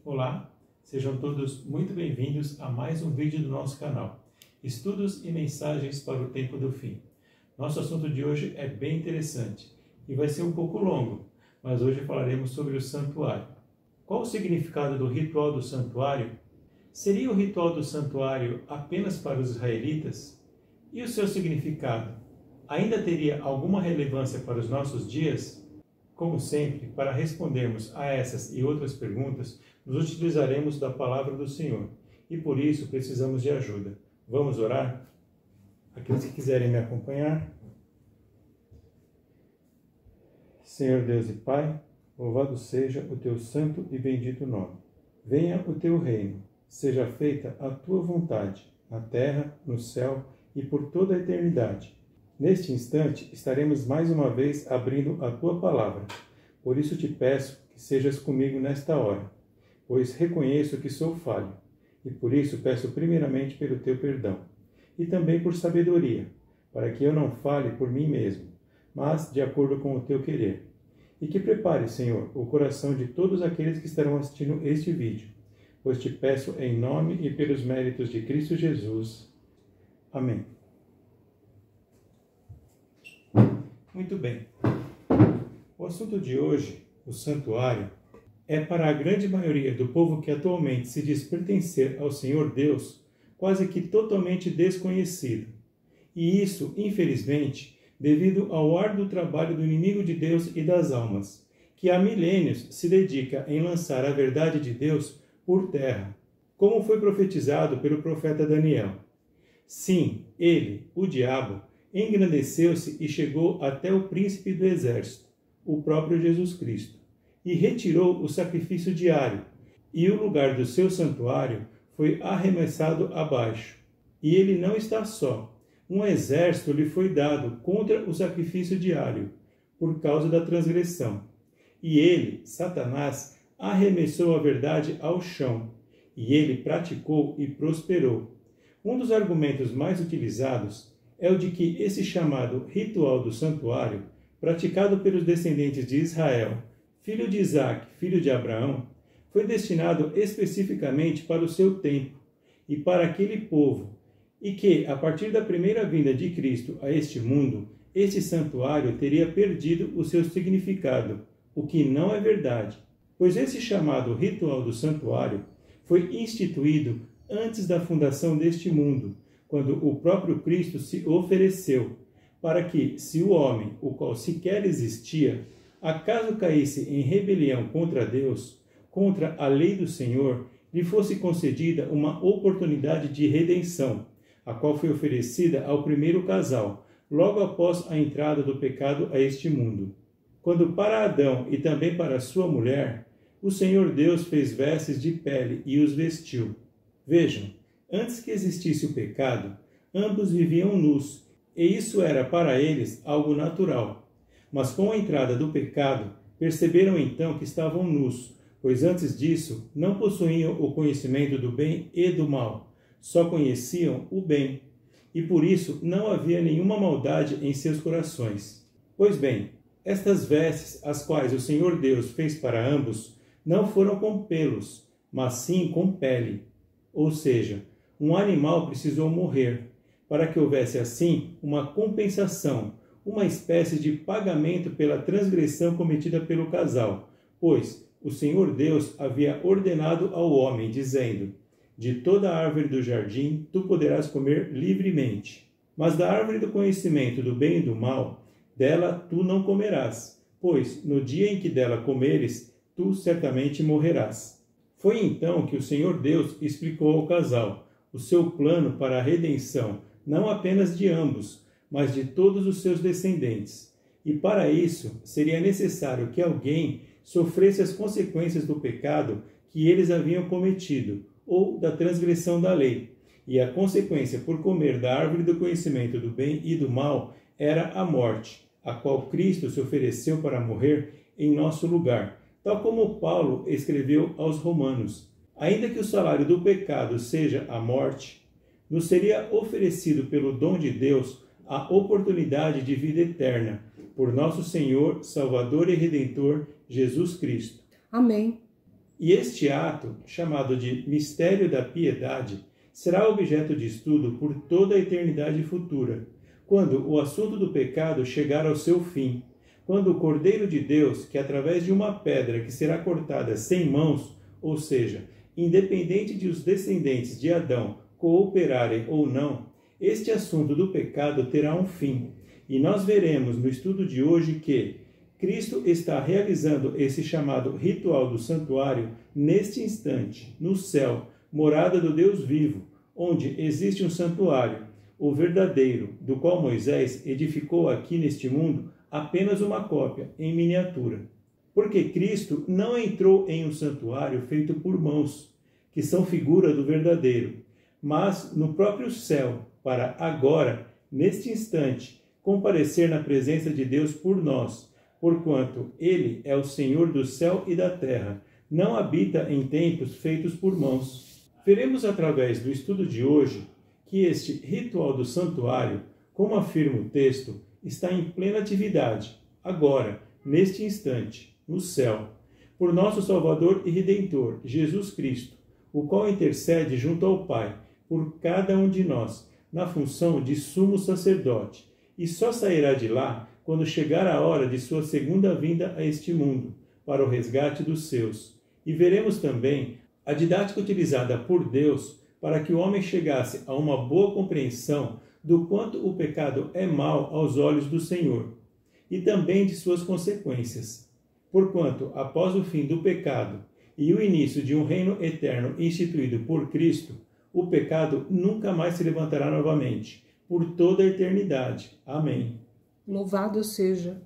Olá, sejam todos muito bem-vindos a mais um vídeo do nosso canal, Estudos e Mensagens para o Tempo do Fim. Nosso assunto de hoje é bem interessante e vai ser um pouco longo, mas hoje falaremos sobre o santuário. Qual o significado do ritual do santuário? Seria o ritual do santuário apenas para os israelitas? E o seu significado? Ainda teria alguma relevância para os nossos dias? Como sempre, para respondermos a essas e outras perguntas, nos utilizaremos da palavra do Senhor e por isso precisamos de ajuda. Vamos orar? Aqueles que quiserem me acompanhar. Senhor Deus e Pai, louvado seja o teu santo e bendito nome. Venha o teu reino, seja feita a tua vontade, na terra, no céu e por toda a eternidade. Neste instante, estaremos mais uma vez abrindo a tua palavra. Por isso te peço que sejas comigo nesta hora, pois reconheço que sou falho, e por isso peço primeiramente pelo teu perdão, e também por sabedoria, para que eu não fale por mim mesmo, mas de acordo com o teu querer. E que prepare, Senhor, o coração de todos aqueles que estarão assistindo este vídeo, pois te peço em nome e pelos méritos de Cristo Jesus. Amém. Muito bem. O assunto de hoje, o santuário, é para a grande maioria do povo que atualmente se diz pertencer ao Senhor Deus, quase que totalmente desconhecido. E isso, infelizmente, devido ao árduo trabalho do inimigo de Deus e das almas, que há milênios se dedica em lançar a verdade de Deus por terra, como foi profetizado pelo profeta Daniel. Sim, ele, o diabo, engrandeceu-se e chegou até o príncipe do exército, o próprio Jesus Cristo, e retirou o sacrifício diário, e o lugar do seu santuário foi arremessado abaixo. E ele não está só. Um exército lhe foi dado contra o sacrifício diário, por causa da transgressão. E ele, Satanás, arremessou a verdade ao chão, e ele praticou e prosperou. Um dos argumentos mais utilizados é o de que esse chamado ritual do santuário, praticado pelos descendentes de Israel, filho de Isaac, filho de Abraão, foi destinado especificamente para o seu tempo e para aquele povo, e que, a partir da primeira vinda de Cristo a este mundo, este santuário teria perdido o seu significado, o que não é verdade, pois esse chamado ritual do santuário foi instituído antes da fundação deste mundo, quando o próprio Cristo se ofereceu, para que, se o homem, o qual sequer existia, acaso caísse em rebelião contra Deus, contra a lei do Senhor, lhe fosse concedida uma oportunidade de redenção, a qual foi oferecida ao primeiro casal, logo após a entrada do pecado a este mundo. Quando para Adão e também para sua mulher, o Senhor Deus fez vestes de pele e os vestiu. Vejam, antes que existisse o pecado, ambos viviam nus, e isso era para eles algo natural. Mas com a entrada do pecado, perceberam então que estavam nus, pois antes disso não possuíam o conhecimento do bem e do mal, só conheciam o bem, e por isso não havia nenhuma maldade em seus corações. Pois bem, estas vestes, as quais o Senhor Deus fez para ambos, não foram com pelos, mas sim com pele, ou seja, um animal precisou morrer, para que houvesse assim uma compensação, uma espécie de pagamento pela transgressão cometida pelo casal, pois o Senhor Deus havia ordenado ao homem, dizendo: de toda a árvore do jardim tu poderás comer livremente, mas da árvore do conhecimento do bem e do mal, dela tu não comerás, pois no dia em que dela comeres, tu certamente morrerás. Foi então que o Senhor Deus explicou ao casal o seu plano para a redenção, não apenas de ambos, mas de todos os seus descendentes. E para isso, seria necessário que alguém sofresse as consequências do pecado que eles haviam cometido, ou da transgressão da lei. E a consequência por comer da árvore do conhecimento do bem e do mal era a morte, a qual Cristo se ofereceu para morrer em nosso lugar, tal como Paulo escreveu aos Romanos. Ainda que o salário do pecado seja a morte, nos seria oferecido pelo dom de Deus a oportunidade de vida eterna, por nosso Senhor, Salvador e Redentor, Jesus Cristo. Amém. E este ato, chamado de mistério da piedade, será objeto de estudo por toda a eternidade futura, quando o assunto do pecado chegar ao seu fim, quando o Cordeiro de Deus, que através de uma pedra que será cortada sem mãos, ou seja, independente de os descendentes de Adão cooperarem ou não, este assunto do pecado terá um fim. E nós veremos no estudo de hoje que Cristo está realizando esse chamado ritual do santuário neste instante, no céu, morada do Deus vivo, onde existe um santuário, o verdadeiro, do qual Moisés edificou aqui neste mundo apenas uma cópia, em miniatura. Porque Cristo não entrou em um santuário feito por mãos, que são figura do verdadeiro, mas no próprio céu, para agora, neste instante, comparecer na presença de Deus por nós, porquanto Ele é o Senhor do céu e da terra, não habita em templos feitos por mãos. Veremos através do estudo de hoje que este ritual do santuário, como afirma o texto, está em plena atividade, agora, neste instante, no céu, por nosso Salvador e Redentor, Jesus Cristo, o qual intercede junto ao Pai, por cada um de nós, na função de sumo sacerdote, e só sairá de lá quando chegar a hora de sua segunda vinda a este mundo, para o resgate dos seus. E veremos também a didática utilizada por Deus para que o homem chegasse a uma boa compreensão do quanto o pecado é mau aos olhos do Senhor, e também de suas consequências. Porquanto, após o fim do pecado e o início de um reino eterno instituído por Cristo, o pecado nunca mais se levantará novamente, por toda a eternidade. Amém. Louvado seja.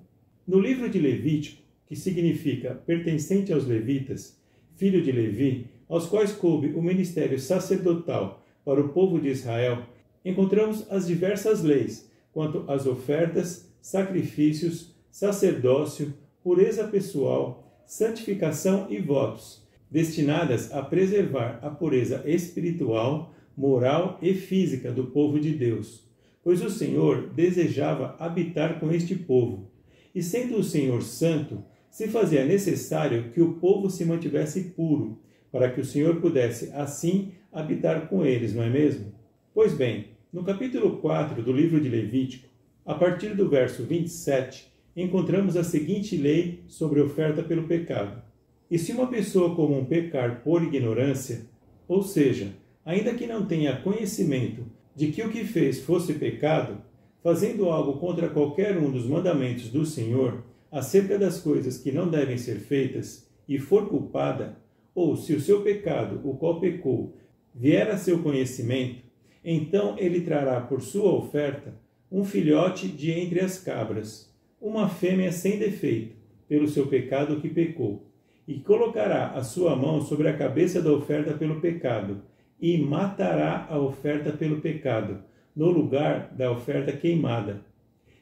No livro de Levítico, que significa pertencente aos levitas, filho de Levi, aos quais coube o ministério sacerdotal para o povo de Israel, encontramos as diversas leis quanto às ofertas, sacrifícios, sacerdócio, pureza pessoal, santificação e votos, destinadas a preservar a pureza espiritual, moral e física do povo de Deus, pois o Senhor desejava habitar com este povo. E sendo o Senhor santo, se fazia necessário que o povo se mantivesse puro, para que o Senhor pudesse, assim, habitar com eles, não é mesmo? Pois bem, no capítulo 4 do livro de Levítico, a partir do verso 27, encontramos a seguinte lei sobre oferta pelo pecado. E se uma pessoa comum pecar por ignorância, ou seja, ainda que não tenha conhecimento de que o que fez fosse pecado, fazendo algo contra qualquer um dos mandamentos do Senhor, acerca das coisas que não devem ser feitas, e for culpada, ou se o seu pecado, o qual pecou, vier a seu conhecimento, então ele trará por sua oferta um filhote de entre as cabras, uma fêmea sem defeito, pelo seu pecado que pecou, e colocará a sua mão sobre a cabeça da oferta pelo pecado, e matará a oferta pelo pecado, no lugar da oferta queimada.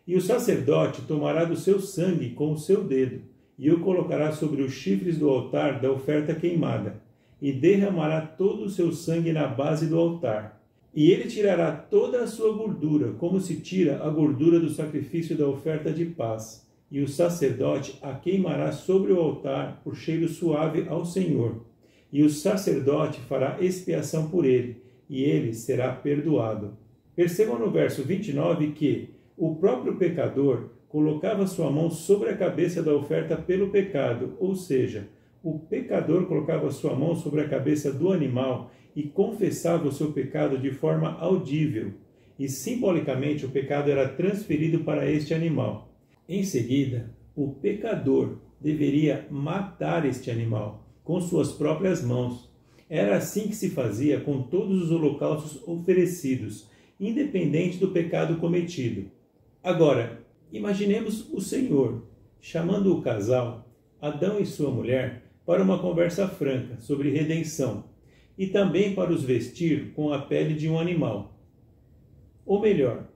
E o sacerdote tomará do seu sangue com o seu dedo, e o colocará sobre os chifres do altar da oferta queimada, e derramará todo o seu sangue na base do altar. E ele tirará toda a sua gordura, como se tira a gordura do sacrifício da oferta de paz, e o sacerdote a queimará sobre o altar por cheiro suave ao Senhor. E o sacerdote fará expiação por ele, e ele será perdoado. Percebam no verso 29 que o próprio pecador colocava sua mão sobre a cabeça da oferta pelo pecado, ou seja, o pecador colocava sua mão sobre a cabeça do animal e confessava o seu pecado de forma audível, e simbolicamente o pecado era transferido para este animal. Em seguida, o pecador deveria matar este animal com suas próprias mãos. Era assim que se fazia com todos os holocaustos oferecidos, independente do pecado cometido. Agora, imaginemos o Senhor chamando o casal, Adão e sua mulher, para uma conversa franca sobre redenção, e também para os vestir com a pele de um animal. Ou melhor,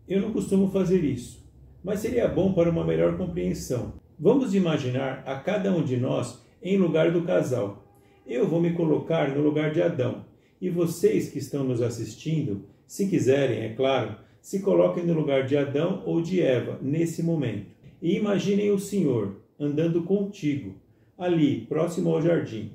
eu não costumo fazer isso, mas seria bom para uma melhor compreensão. Vamos imaginar a cada um de nós em lugar do casal. Eu vou me colocar no lugar de Adão, e vocês que estão nos assistindo, se quiserem, é claro, se coloquem no lugar de Adão ou de Eva nesse momento. E imaginem o Senhor andando contigo, ali, próximo ao jardim.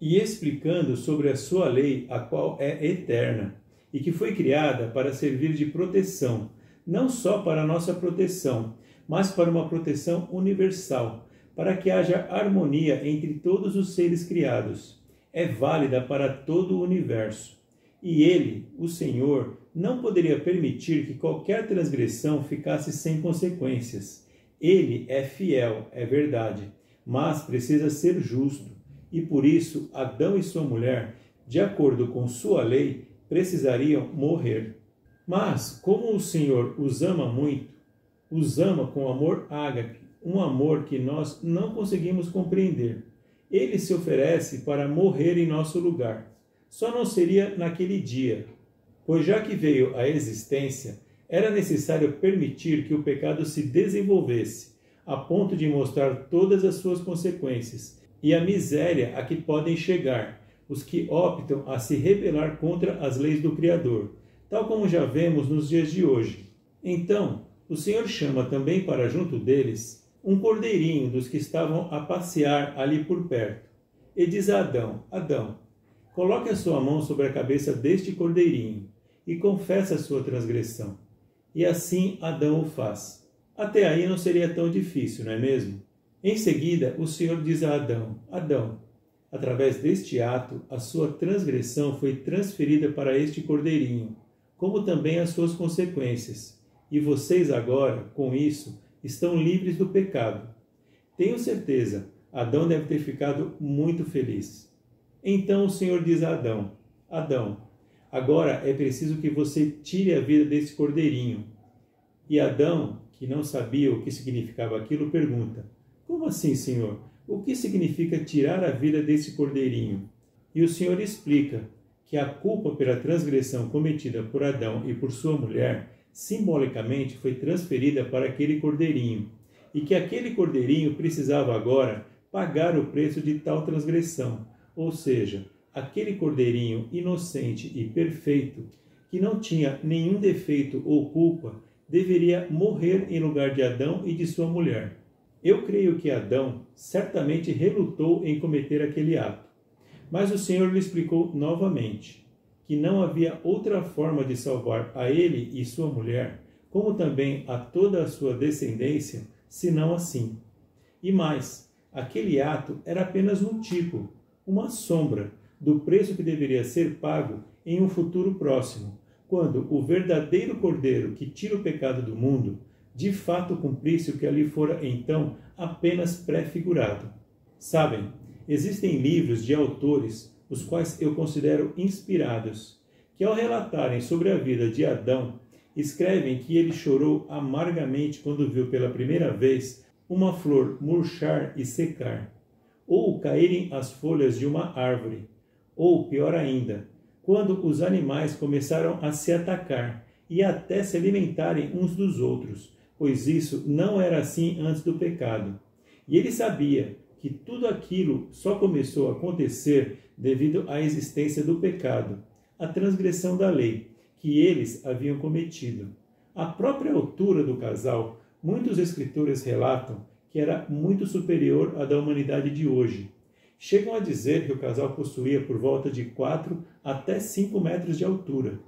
e explicando sobre a sua lei, a qual é eterna, e que foi criada para servir de proteção, não só para a nossa proteção, mas para uma proteção universal, para que haja harmonia entre todos os seres criados. É válida para todo o universo. E ele, o Senhor, não poderia permitir que qualquer transgressão ficasse sem consequências. Ele é fiel, é verdade, mas precisa ser justo. E por isso, Adão e sua mulher, de acordo com sua lei, precisariam morrer. Mas, como o Senhor os ama muito, os ama com amor ágape, um amor que nós não conseguimos compreender. Ele se oferece para morrer em nosso lugar. Só não seria naquele dia, pois já que veio à existência, era necessário permitir que o pecado se desenvolvesse, a ponto de mostrar todas as suas consequências e a miséria a que podem chegar os que optam a se rebelar contra as leis do Criador, tal como já vemos nos dias de hoje. Então, o Senhor chama também para junto deles um cordeirinho dos que estavam a passear ali por perto, e diz a Adão: Adão, coloque a sua mão sobre a cabeça deste cordeirinho e confessa a sua transgressão. E assim Adão o faz. Até aí não seria tão difícil, não é mesmo? Em seguida, o Senhor diz a Adão: Adão, através deste ato, a sua transgressão foi transferida para este cordeirinho, como também as suas consequências. E vocês agora, com isso, estão livres do pecado. Tenho certeza, Adão deve ter ficado muito feliz. Então o Senhor diz a Adão: Adão, agora é preciso que você tire a vida desse cordeirinho. E Adão, que não sabia o que significava aquilo, pergunta: Como assim, Senhor? O que significa tirar a vida desse cordeirinho? E o Senhor explica que a culpa pela transgressão cometida por Adão e por sua mulher simbolicamente foi transferida para aquele cordeirinho, e que aquele cordeirinho precisava agora pagar o preço de tal transgressão, ou seja, aquele cordeirinho inocente e perfeito, que não tinha nenhum defeito ou culpa, deveria morrer em lugar de Adão e de sua mulher. Eu creio que Adão certamente relutou em cometer aquele ato, mas o Senhor lhe explicou novamente que não havia outra forma de salvar a ele e sua mulher, como também a toda a sua descendência, senão assim. E mais, aquele ato era apenas um tipo, uma sombra, do preço que deveria ser pago em um futuro próximo, quando o verdadeiro Cordeiro que tira o pecado do mundo, de fato cumprisse o que ali fora então apenas prefigurado. Sabem, existem livros de autores os quais eu considero inspirados, que ao relatarem sobre a vida de Adão, escrevem que ele chorou amargamente quando viu pela primeira vez uma flor murchar e secar, ou caírem as folhas de uma árvore, ou, pior ainda, quando os animais começaram a se atacar e até se alimentarem uns dos outros, pois isso não era assim antes do pecado. E ele sabia que tudo aquilo só começou a acontecer devido à existência do pecado, a transgressão da lei, que eles haviam cometido. A própria altura do casal, muitos escritores relatam que era muito superior à da humanidade de hoje. Chegam a dizer que o casal possuía por volta de 4 até 5 metros de altura.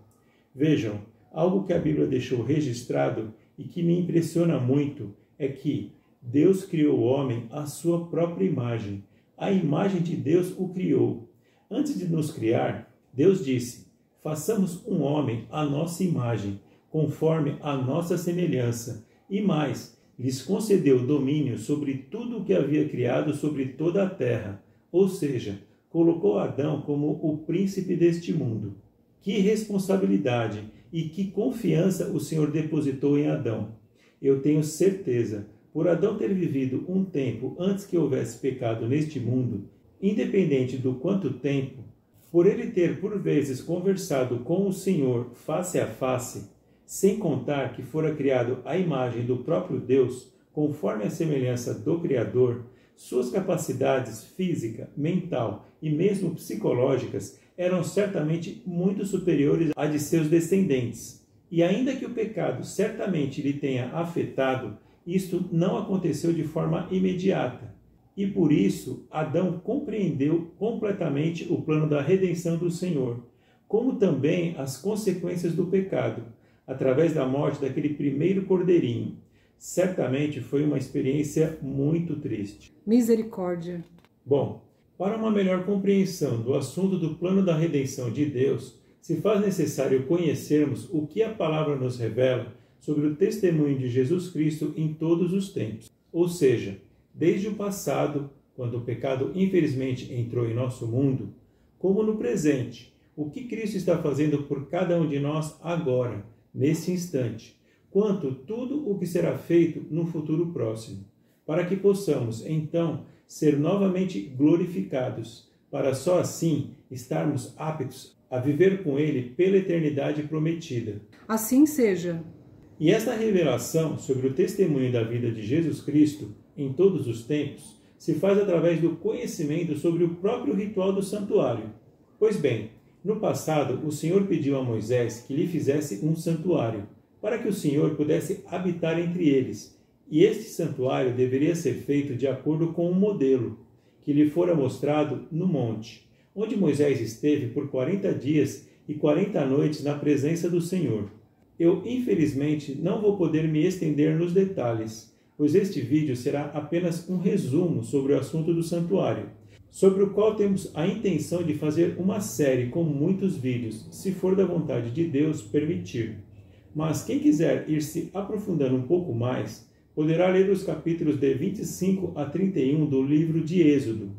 Vejam, algo que a Bíblia deixou registrado e que me impressiona muito é que Deus criou o homem à sua própria imagem. A imagem de Deus o criou. Antes de nos criar, Deus disse: façamos um homem à nossa imagem, conforme a nossa semelhança. E mais, lhes concedeu domínio sobre tudo o que havia criado sobre toda a terra. Ou seja, colocou Adão como o príncipe deste mundo. Que responsabilidade e que confiança o Senhor depositou em Adão. Eu tenho certeza, por Adão ter vivido um tempo antes que houvesse pecado neste mundo, independente do quanto tempo, por ele ter por vezes conversado com o Senhor face a face, sem contar que fora criado à imagem do próprio Deus, conforme a semelhança do Criador, suas capacidades física, mental e mesmo psicológicas eram certamente muito superiores à de seus descendentes. E ainda que o pecado certamente lhe tenha afetado, isto não aconteceu de forma imediata. E por isso, Adão compreendeu completamente o plano da redenção do Senhor, como também as consequências do pecado, através da morte daquele primeiro cordeirinho. Certamente foi uma experiência muito triste. Misericórdia. Bom, para uma melhor compreensão do assunto do plano da redenção de Deus, se faz necessário conhecermos o que a palavra nos revela sobre o testemunho de Jesus Cristo em todos os tempos. Ou seja, desde o passado, quando o pecado infelizmente entrou em nosso mundo, como no presente, o que Cristo está fazendo por cada um de nós agora, nesse instante, quanto tudo o que será feito no futuro próximo, para que possamos, então, ser novamente glorificados, para só assim estarmos aptos a viver com Ele pela eternidade prometida. Assim seja. E esta revelação sobre o testemunho da vida de Jesus Cristo em todos os tempos se faz através do conhecimento sobre o próprio ritual do santuário. Pois bem, no passado o Senhor pediu a Moisés que lhe fizesse um santuário, para que o Senhor pudesse habitar entre eles, e este santuário deveria ser feito de acordo com um modelo, que lhe fora mostrado no monte, onde Moisés esteve por 40 dias e 40 noites na presença do Senhor. Eu, infelizmente, não vou poder me estender nos detalhes, pois este vídeo será apenas um resumo sobre o assunto do santuário, sobre o qual temos a intenção de fazer uma série com muitos vídeos, se for da vontade de Deus permitir. Mas quem quiser ir se aprofundando um pouco mais, poderá ler os capítulos de 25 a 31 do livro de Êxodo,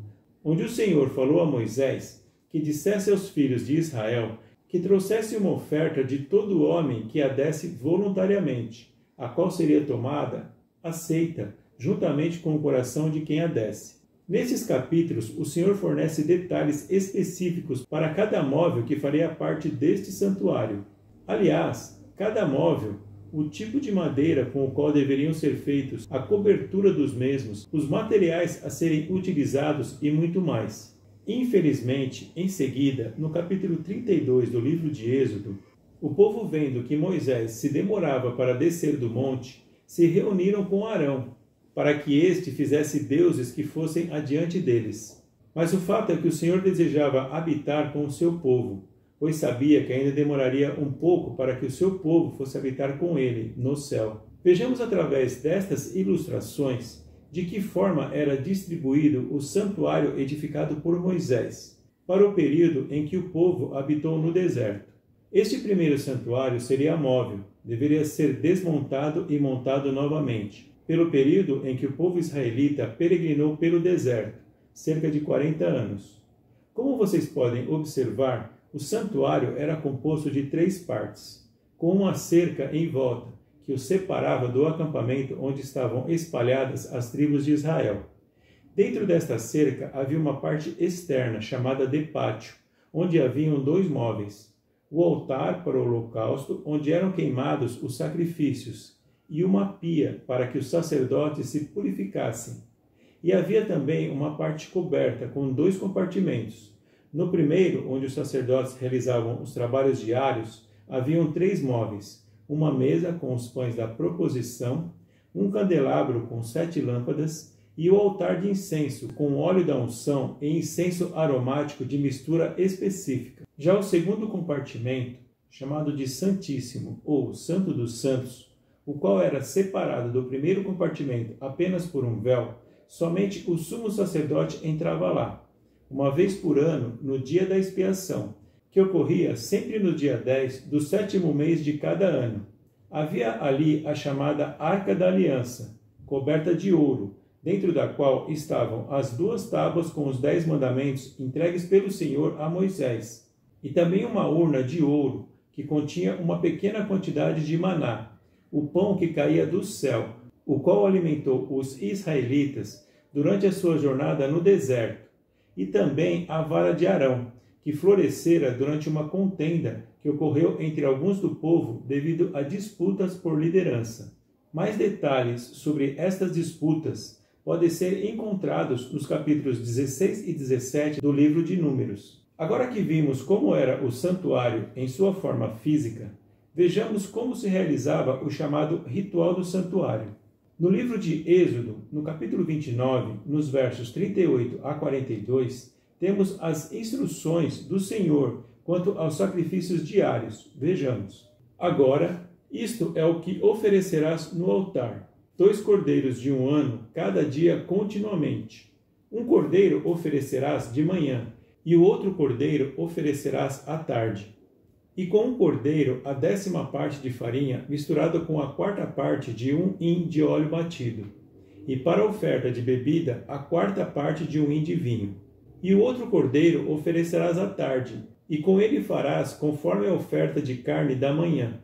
onde o Senhor falou a Moisés que dissesse aos filhos de Israel que trouxesse uma oferta de todo homem que a desse voluntariamente, a qual seria tomada, aceita, juntamente com o coração de quem a desse. Nesses capítulos, o Senhor fornece detalhes específicos para cada móvel que faria parte deste santuário. Aliás, cada móvel, o tipo de madeira com o qual deveriam ser feitos, a cobertura dos mesmos, os materiais a serem utilizados e muito mais. Infelizmente, em seguida, no capítulo 32 do livro de Êxodo, o povo, vendo que Moisés se demorava para descer do monte, se reuniram com Arão, para que este fizesse deuses que fossem adiante deles. Mas o fato é que o Senhor desejava habitar com o seu povo, pois sabia que ainda demoraria um pouco para que o seu povo fosse habitar com ele no céu. Vejamos através destas ilustrações de que forma era distribuído o santuário edificado por Moisés, para o período em que o povo habitou no deserto. Este primeiro santuário seria móvel, deveria ser desmontado e montado novamente, pelo período em que o povo israelita peregrinou pelo deserto, cerca de 40 anos. Como vocês podem observar, o santuário era composto de 3 partes, com uma cerca em volta, que o separava do acampamento onde estavam espalhadas as tribos de Israel. Dentro desta cerca havia uma parte externa, chamada de pátio, onde haviam 2 móveis: o altar para o holocausto, onde eram queimados os sacrifícios, e uma pia para que os sacerdotes se purificassem. E havia também uma parte coberta com 2 compartimentos. No primeiro, onde os sacerdotes realizavam os trabalhos diários, haviam 3 móveis: uma mesa com os pães da proposição, um candelabro com 7 lâmpadas e o altar de incenso com óleo da unção e incenso aromático de mistura específica. Já o segundo compartimento, chamado de Santíssimo ou Santo dos Santos, o qual era separado do primeiro compartimento apenas por um véu, somente o sumo sacerdote entrava lá, uma vez por ano, no dia da expiação, que ocorria sempre no dia 10 do 7º mês de cada ano. Havia ali a chamada Arca da Aliança, coberta de ouro, dentro da qual estavam as 2 tábuas com os 10 mandamentos entregues pelo Senhor a Moisés, e também uma urna de ouro que continha uma pequena quantidade de maná, o pão que caía do céu, o qual alimentou os israelitas durante a sua jornada no deserto, e também a vara de Arão, que florescera durante uma contenda que ocorreu entre alguns do povo devido a disputas por liderança. Mais detalhes sobre estas disputas podem ser encontrados nos capítulos 16 e 17 do livro de Números. Agora que vimos como era o santuário em sua forma física, vejamos como se realizava o chamado ritual do santuário. No livro de Êxodo, no capítulo 29, nos versos 38 a 42, temos as instruções do Senhor quanto aos sacrifícios diários. Vejamos. Agora, isto é o que oferecerás no altar: 2 cordeiros de 1 ano, cada dia continuamente. 1 cordeiro oferecerás de manhã, e o outro cordeiro oferecerás à tarde. E com 1 cordeiro, a 10ª parte de farinha, misturada com a 4ª parte de 1 hin de óleo batido. E para a oferta de bebida, a 4ª parte de 1 hin de vinho. E o outro cordeiro oferecerás à tarde, e com ele farás conforme a oferta de carne da manhã,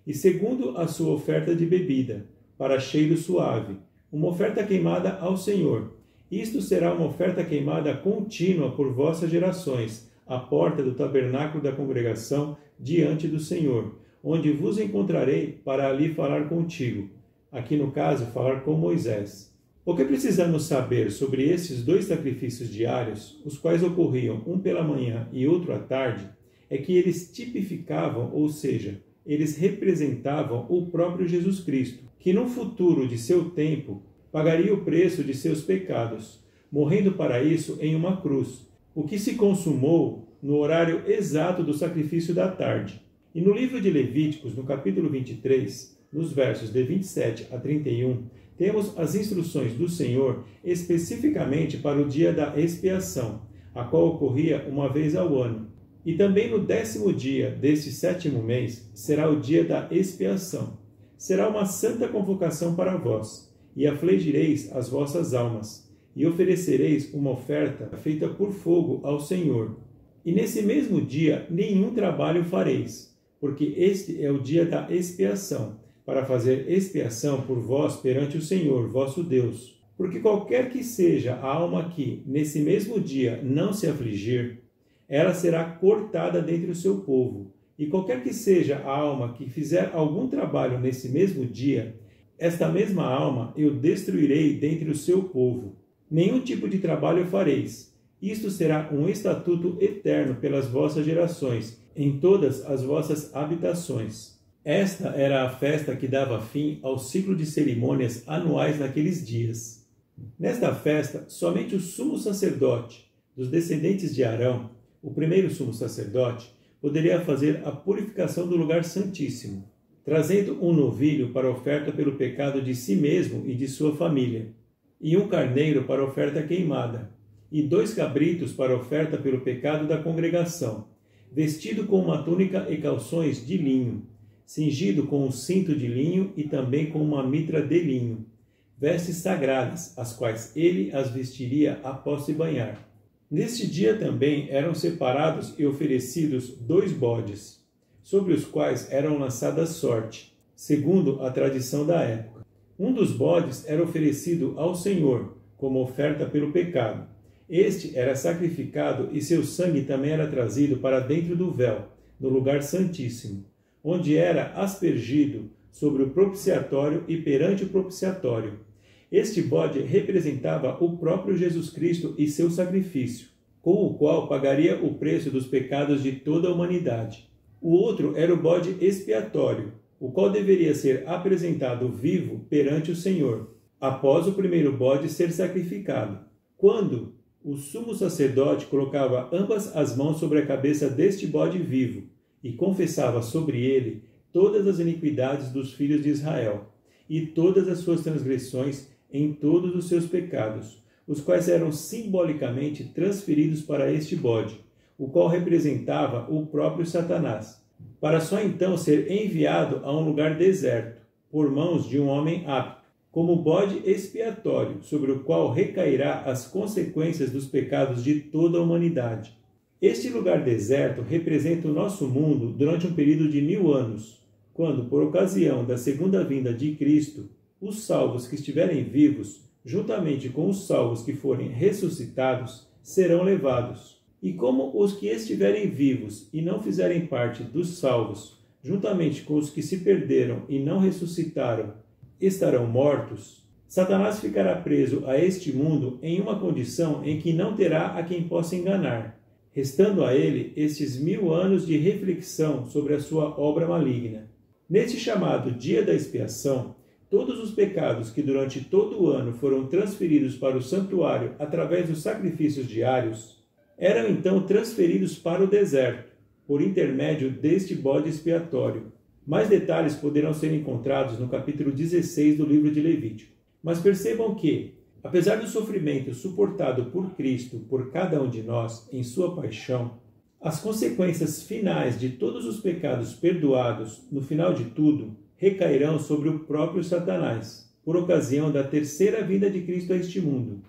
e segundo a sua oferta de bebida, para cheiro suave, uma oferta queimada ao Senhor. Isto será uma oferta queimada contínua por vossas gerações, à porta do tabernáculo da congregação, diante do Senhor, onde vos encontrarei para ali falar contigo. Aqui no caso, falar com Moisés. O que precisamos saber sobre esses 2 sacrifícios diários, os quais ocorriam um pela manhã e outro à tarde, é que eles tipificavam, ou seja, eles representavam o próprio Jesus Cristo, que no futuro de seu tempo pagaria o preço de seus pecados, morrendo para isso em uma cruz, o que se consumou no horário exato do sacrifício da tarde. E no livro de Levíticos, no capítulo 23, nos versos de 27 a 31, temos as instruções do Senhor especificamente para o dia da expiação, a qual ocorria uma vez ao ano. E também no 10º dia deste 7º mês será o dia da expiação. Será uma santa convocação para vós, e afligireis as vossas almas, e oferecereis uma oferta feita por fogo ao Senhor. E nesse mesmo dia nenhum trabalho fareis, porque este é o dia da expiação, para fazer expiação por vós perante o Senhor, vosso Deus. Porque qualquer que seja a alma que, nesse mesmo dia, não se afligir, ela será cortada dentre o seu povo. E qualquer que seja a alma que fizer algum trabalho nesse mesmo dia, esta mesma alma eu destruirei dentre o seu povo. Nenhum tipo de trabalho fareis. Isto será um estatuto eterno pelas vossas gerações, em todas as vossas habitações. Esta era a festa que dava fim ao ciclo de cerimônias anuais naqueles dias. Nesta festa, somente o sumo sacerdote, dos descendentes de Arão, o primeiro sumo sacerdote, poderia fazer a purificação do lugar santíssimo, trazendo um novilho para oferta pelo pecado de si mesmo e de sua família, e um carneiro para oferta queimada, e 2 cabritos para oferta pelo pecado da congregação, vestido com uma túnica e calções de linho, cingido com um cinto de linho e também com uma mitra de linho, vestes sagradas, as quais ele as vestiria após se banhar. Neste dia também eram separados e oferecidos 2 bodes, sobre os quais eram lançadas sorte, segundo a tradição da época. Um dos bodes era oferecido ao Senhor, como oferta pelo pecado. Este era sacrificado e seu sangue também era trazido para dentro do véu, no lugar santíssimo, onde era aspergido sobre o propiciatório e perante o propiciatório. Este bode representava o próprio Jesus Cristo e seu sacrifício, com o qual pagaria o preço dos pecados de toda a humanidade. O outro era o bode expiatório, o qual deveria ser apresentado vivo perante o Senhor, após o primeiro bode ser sacrificado, quando o sumo sacerdote colocava ambas as mãos sobre a cabeça deste bode vivo e confessava sobre ele todas as iniquidades dos filhos de Israel e todas as suas transgressões em todos os seus pecados, os quais eram simbolicamente transferidos para este bode, o qual representava o próprio Satanás, para só então ser enviado a um lugar deserto, por mãos de um homem apto, como bode expiatório, sobre o qual recairá as consequências dos pecados de toda a humanidade. Este lugar deserto representa o nosso mundo durante um período de 1000 anos, quando, por ocasião da segunda vinda de Cristo, os salvos que estiverem vivos, juntamente com os salvos que forem ressuscitados, serão levados. E como os que estiverem vivos e não fizerem parte dos salvos, juntamente com os que se perderam e não ressuscitaram, estarão mortos, Satanás ficará preso a este mundo em uma condição em que não terá a quem possa enganar, restando a ele estes 1000 anos de reflexão sobre a sua obra maligna. Neste chamado dia da expiação, todos os pecados que durante todo o ano foram transferidos para o santuário através dos sacrifícios diários, eram então transferidos para o deserto, por intermédio deste bode expiatório. Mais detalhes poderão ser encontrados no capítulo 16 do livro de Levítico. Mas percebam que, apesar do sofrimento suportado por Cristo por cada um de nós em sua paixão, as consequências finais de todos os pecados perdoados, no final de tudo, recairão sobre o próprio Satanás, por ocasião da terceira vinda de Cristo a este mundo.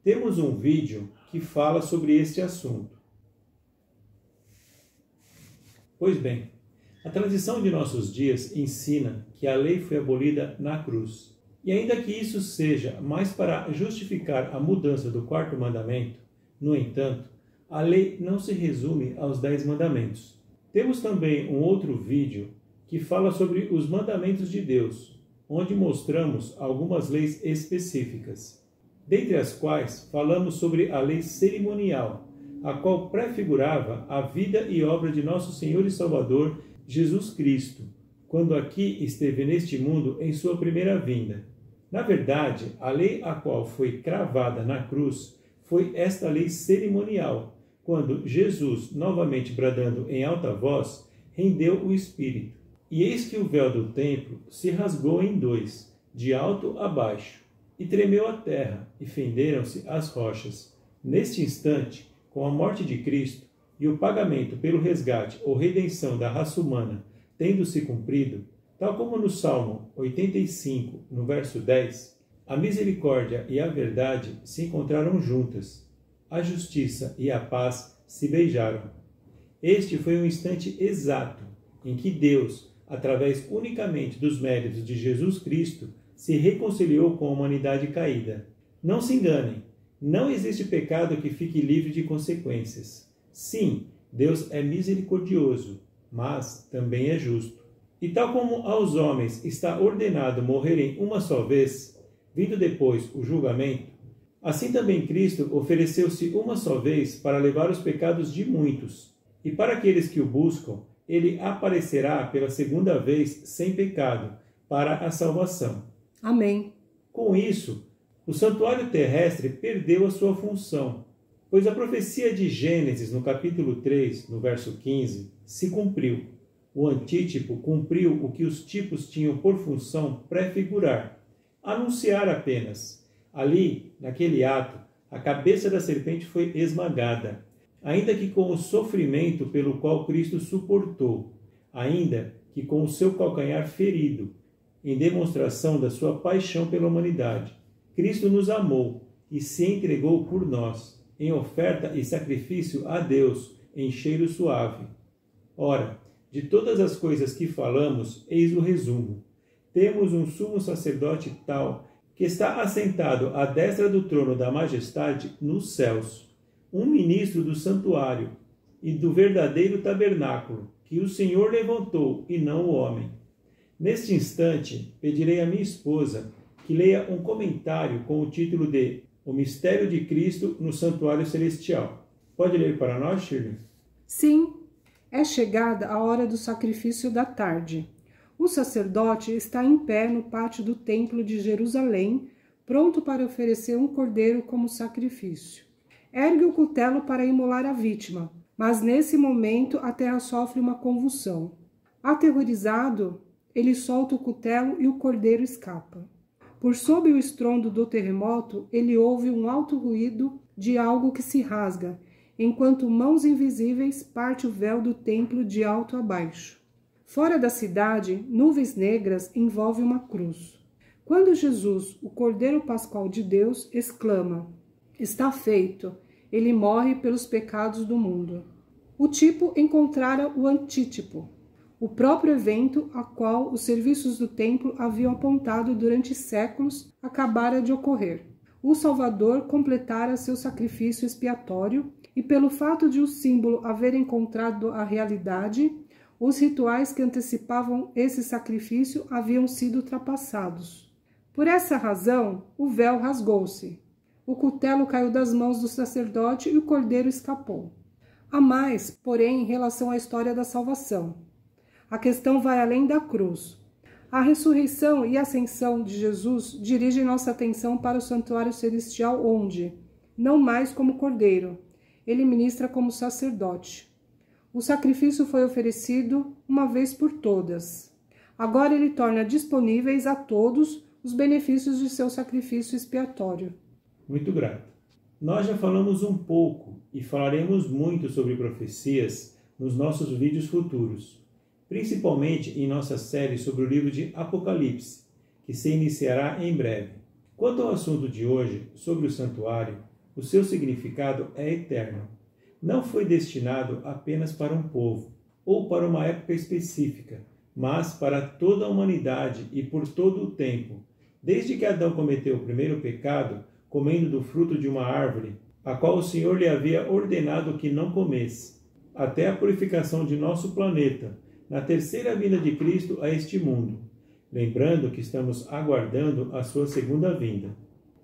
Temos um vídeo que fala sobre este assunto. Pois bem, a tradição de nossos dias ensina que a lei foi abolida na cruz. E ainda que isso seja mais para justificar a mudança do quarto mandamento, no entanto, a lei não se resume aos 10 mandamentos. Temos também um outro vídeo que fala sobre os mandamentos de Deus, onde mostramos algumas leis específicas, dentre as quais falamos sobre a lei cerimonial, a qual prefigurava a vida e obra de nosso Senhor e Salvador Jesus Cristo, quando aqui esteve neste mundo em sua primeira vinda. Na verdade, a lei a qual foi cravada na cruz foi esta lei cerimonial, quando Jesus, novamente bradando em alta voz, rendeu o Espírito. E eis que o véu do templo se rasgou em dois, de alto a baixo, e tremeu a terra, e fenderam-se as rochas. Neste instante, com a morte de Cristo e o pagamento pelo resgate ou redenção da raça humana tendo se cumprido, tal como no Salmo 85, no verso 10, a misericórdia e a verdade se encontraram juntas, a justiça e a paz se beijaram. Este foi um instante exato em que Deus, através unicamente dos méritos de Jesus Cristo, se reconciliou com a humanidade caída. Não se enganem, não existe pecado que fique livre de consequências. Sim, Deus é misericordioso, mas também é justo. E tal como aos homens está ordenado morrerem uma só vez, vindo depois o julgamento, assim também Cristo ofereceu-se uma só vez para levar os pecados de muitos, e para aqueles que o buscam, ele aparecerá pela segunda vez sem pecado, para a salvação. Amém. Com isso, o santuário terrestre perdeu a sua função, pois a profecia de Gênesis, no capítulo 3, no verso 15, se cumpriu. O antítipo cumpriu o que os tipos tinham por função prefigurar, anunciar apenas. Ali, naquele ato, a cabeça da serpente foi esmagada, ainda que com o sofrimento pelo qual Cristo suportou, ainda que com o seu calcanhar ferido, em demonstração da sua paixão pela humanidade. Cristo nos amou e se entregou por nós, em oferta e sacrifício a Deus, em cheiro suave. Ora, de todas as coisas que falamos, eis o resumo. Temos um sumo sacerdote tal, que está assentado à destra do trono da majestade nos céus, um ministro do santuário e do verdadeiro tabernáculo, que o Senhor levantou e não o homem. Neste instante, pedirei à minha esposa que leia um comentário com o título de O Mistério de Cristo no Santuário Celestial. Pode ler para nós, Shirley? Sim, é chegada a hora do sacrifício da tarde. O sacerdote está em pé no pátio do templo de Jerusalém, pronto para oferecer um cordeiro como sacrifício. Ergue o cutelo para imolar a vítima, mas nesse momento a terra sofre uma convulsão. Aterrorizado, ele solta o cutelo e o cordeiro escapa. Por sob o estrondo do terremoto, ele ouve um alto ruído de algo que se rasga, enquanto mãos invisíveis partem o véu do templo de alto a baixo. Fora da cidade, nuvens negras envolvem uma cruz. Quando Jesus, o Cordeiro Pascual de Deus, exclama: "Está feito", ele morre pelos pecados do mundo. O tipo encontrara o antítipo, o próprio evento a qual os serviços do templo haviam apontado durante séculos acabara de ocorrer. O Salvador completara seu sacrifício expiatório e, pelo fato de o símbolo haver encontrado a realidade, os rituais que antecipavam esse sacrifício haviam sido ultrapassados. Por essa razão, o véu rasgou-se. O cutelo caiu das mãos do sacerdote e o cordeiro escapou. Há mais, porém, em relação à história da salvação. A questão vai além da cruz. A ressurreição e ascensão de Jesus dirigem nossa atenção para o santuário celestial onde, não mais como cordeiro, ele ministra como sacerdote. O sacrifício foi oferecido uma vez por todas. Agora ele torna disponíveis a todos os benefícios de seu sacrifício expiatório. Muito grato. Nós já falamos um pouco e falaremos muito sobre profecias nos nossos vídeos futuros, principalmente em nossa série sobre o livro de Apocalipse, que se iniciará em breve. Quanto ao assunto de hoje, sobre o santuário, o seu significado é eterno. Não foi destinado apenas para um povo ou para uma época específica, mas para toda a humanidade e por todo o tempo, desde que Adão cometeu o primeiro pecado, comendo do fruto de uma árvore, a qual o Senhor lhe havia ordenado que não comesse, até a purificação de nosso planeta, na terceira vinda de Cristo a este mundo, lembrando que estamos aguardando a sua segunda vinda.